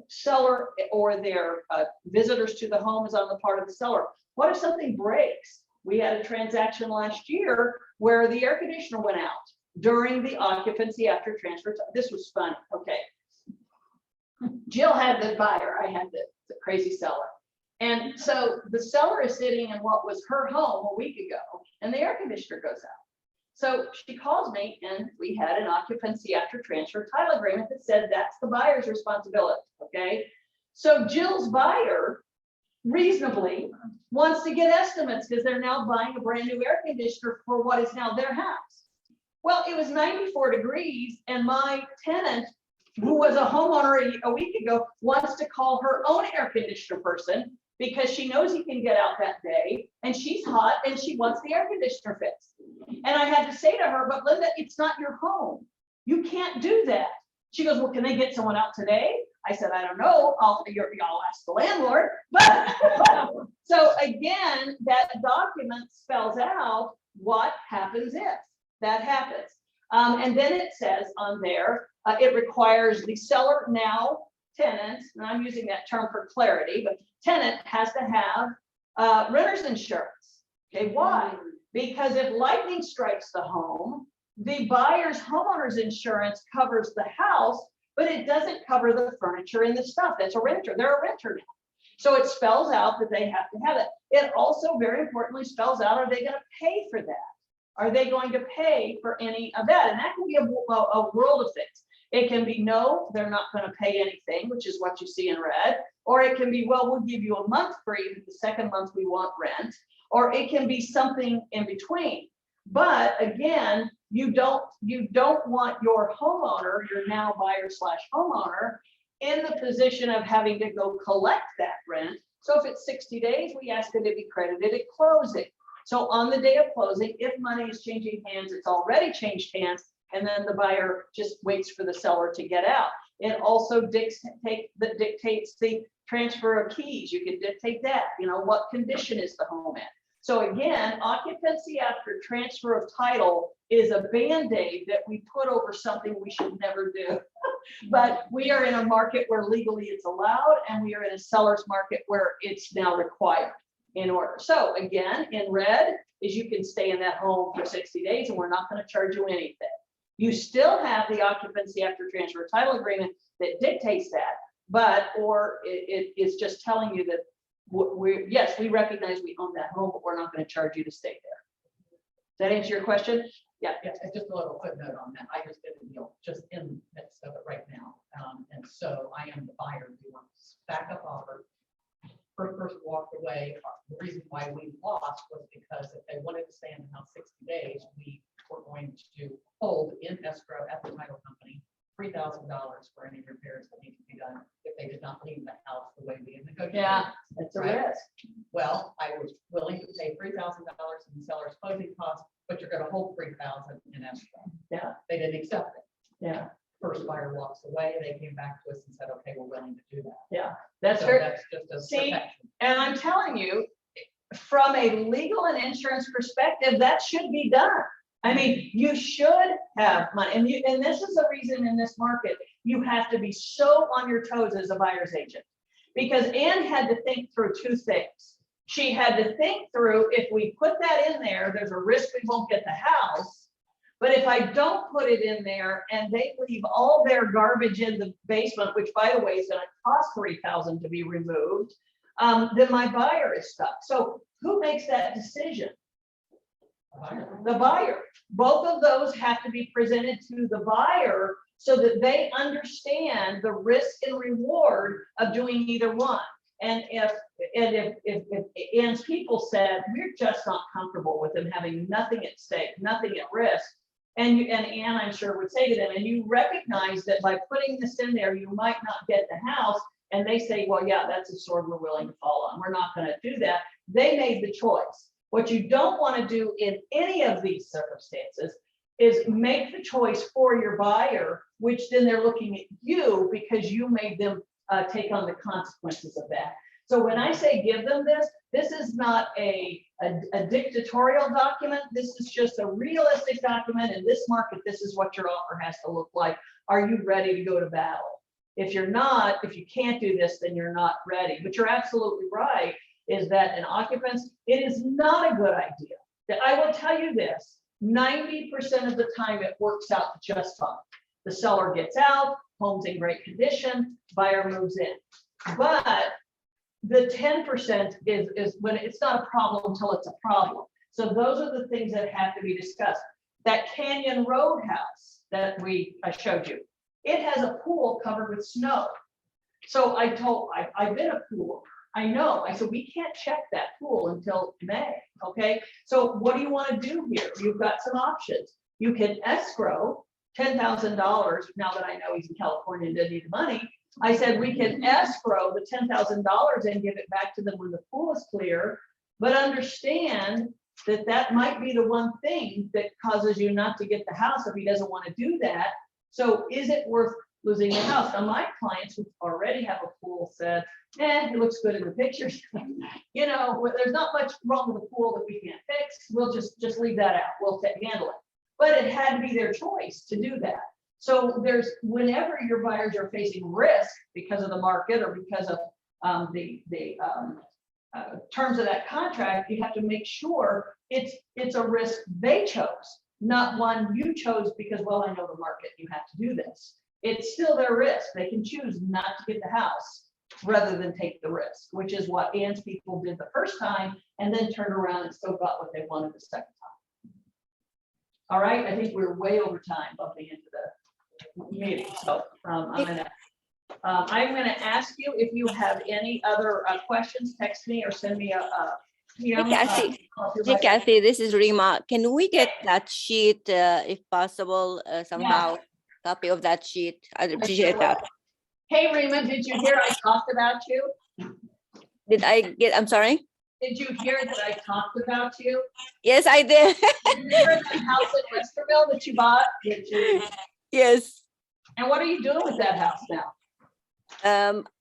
seller or their visitors to the home is on the part of the seller. What if something breaks? We had a transaction last year where the air conditioner went out during the occupancy after transfer. This was fun. Okay. Jill had the buyer. I had the crazy seller. And so the seller is sitting in what was her home a week ago and the air conditioner goes out. So she calls me and we had an occupancy after transfer title agreement that said that's the buyer's responsibility, okay? So Jill's buyer reasonably wants to get estimates because they're now buying a brand new air conditioner for what is now their house. Well, it was 94 degrees and my tenant, who was a homeowner a week ago, wants to call her own air conditioner person because she knows he can get out that day and she's hot and she wants the air conditioner fixed. And I had to say to her, but Linda, it's not your home. You can't do that. She goes, well, can they get someone out today? I said, I don't know, y'all ask the landlord, but so again, that document spells out what happens if that happens. And then it says on there, it requires the seller, now tenant, and I'm using that term for clarity, but tenant has to have renter's insurance. Okay, why? Because if lightning strikes the home, the buyer's homeowner's insurance covers the house, but it doesn't cover the furniture and the stuff. That's a renter. They're a renter now. So it spells out that they have to have it. It also very importantly spells out, are they going to pay for that? Are they going to pay for any of that? And that can be a world of things. It can be, no, they're not going to pay anything, which is what you see in red. Or it can be, well, we'll give you a month free, but the second month we want rent. Or it can be something in between. But again, you don't want your homeowner, your now buyer / homeowner, in the position of having to go collect that rent. So if it's 60 days, we ask it to be credited at closing. So on the day of closing, if money is changing hands, it's already changed hands, and then the buyer just waits for the seller to get out. It also dictates the transfer of keys. You can dictate that, what condition is the home in. So again, occupancy after transfer of title is a Band-Aid that we put over something we should never do. But we are in a market where legally it's allowed, and we are in a seller's market where it's now required in order. So again, in red is you can stay in that home for 60 days and we're not going to charge you anything. You still have the occupancy after transfer of title agreement that dictates that, or it is just telling you that yes, we recognize we own that home, but we're not going to charge you to stay there. Does that answer your question? Yeah. Yeah, just a little footnote on that. I just did a deal just in the midst of it right now. And so I am the buyer who wants backup offer. First person walked away. The reason why we lost was because if they wanted to stay in the house 60 days, we were going to hold in escrow at the title company $3,000 for any repairs that need to be done if they did not leave the house the way we had negotiated. Yeah, that's a Right. risk. Well, I was willing to pay $3,000 in the seller's closing costs, but you're going to hold $3,000 in escrow. Yeah. They didn't accept it. Yeah. First buyer walks away. They came back to us and said, okay, we're willing to do that. Yeah. That's So very, that's just a See, protection. and I'm telling you, from a legal and insurance perspective, that should be done. I mean, you should have money, and this is a reason in this market, you have to be so on your toes as a buyer's agent. Because Ann had to think through two things. She had to think through, if we put that in there, there's a risk we won't get the house. But if I don't put it in there and they leave all their garbage in the basement, which by the way is going to cost $3,000 to be removed, then my buyer is stuck. So who makes that decision? The buyer. Both of those have to be presented to the buyer so that they understand the risk and reward of doing either one. And if Ann's people said, we're just not comfortable with them having nothing at stake, nothing at risk. And Ann, I'm sure, would say to them, and you recognize that by putting this in there, you might not get the house. And they say, well, yeah, that's a sword we're willing to fall on. We're not going to do that. They made the choice. What you don't want to do in any of these circumstances is make the choice for your buyer, which then they're looking at you because you made them take on the consequences of that. So when I say give them this is not a dictatorial document. This is just a realistic document. In this market, this is what your offer has to look like. Are you ready to go to battle? If you're not, if you can't do this, then you're not ready. But you're absolutely right, is that in occupancy, it is not a good idea. That I will tell you this, 90% of the time it works out just fine. The seller gets out, home's in great condition, buyer moves in. But the 10% is when it's not a problem until it's a problem. So those are the things that have to be discussed. That Canyon Road house that I showed you, it has a pool covered with snow. So I've been a pool. I know. I said, we can't check that pool until May. Okay. So what do you want to do here? You've got some options. You can escrow $10,000. Now that I know he's in California and doesn't need the money, I said, we can escrow the $10,000 and give it back to them when the pool is clear, but understand that that might be the one thing that causes you not to get the house if he doesn't want to do that. So is it worth losing the house. Now, my clients who already have a pool said, it looks good in the pictures. You know, there's not much wrong with the pool that we can't fix. We'll just leave that out. We'll handle it. But it had to be their choice to do that. So there's, whenever your buyers are facing risk because of the market or because of the terms of that contract, you have to make sure it's a risk they chose, not one you chose because, well, I know the market, you have to do this. It's still their risk. They can choose not to get the house rather than take the risk, which is what Ann's people did the first time and then turned around and still got what they wanted the second time. All right, I think we're way over time bumping into the meeting, so I'm gonna ask you if you have any other questions, text me or send me a PM. Hey, Kathy, this is Rima. Can we get that sheet, if possible, somehow? Copy of that sheet. I'd appreciate that. Hey, Raymond, did you hear I talked about you? Did I get, I'm sorry? Did you hear that I talked about you? Yes, I did. Remember that house in Westerville that you bought? Yes. And what are you doing with that house now?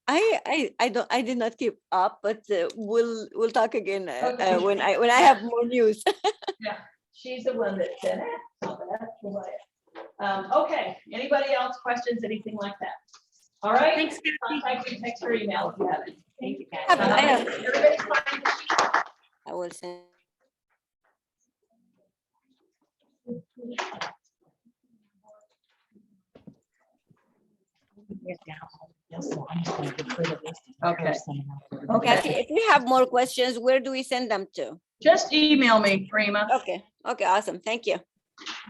I did not keep up, but we'll talk again when I have more news. Yeah, she's the one that said, not bad, we'll buy it. Okay, anybody else questions, anything like that? All right. Thanks, Contact me, text or email if you have it. Thank you, guys. I have. Everybody's fine. I will send. Okay. Kathy, if you have more questions, where do we send them to? Just email me, Prima. Okay, awesome. Thank you.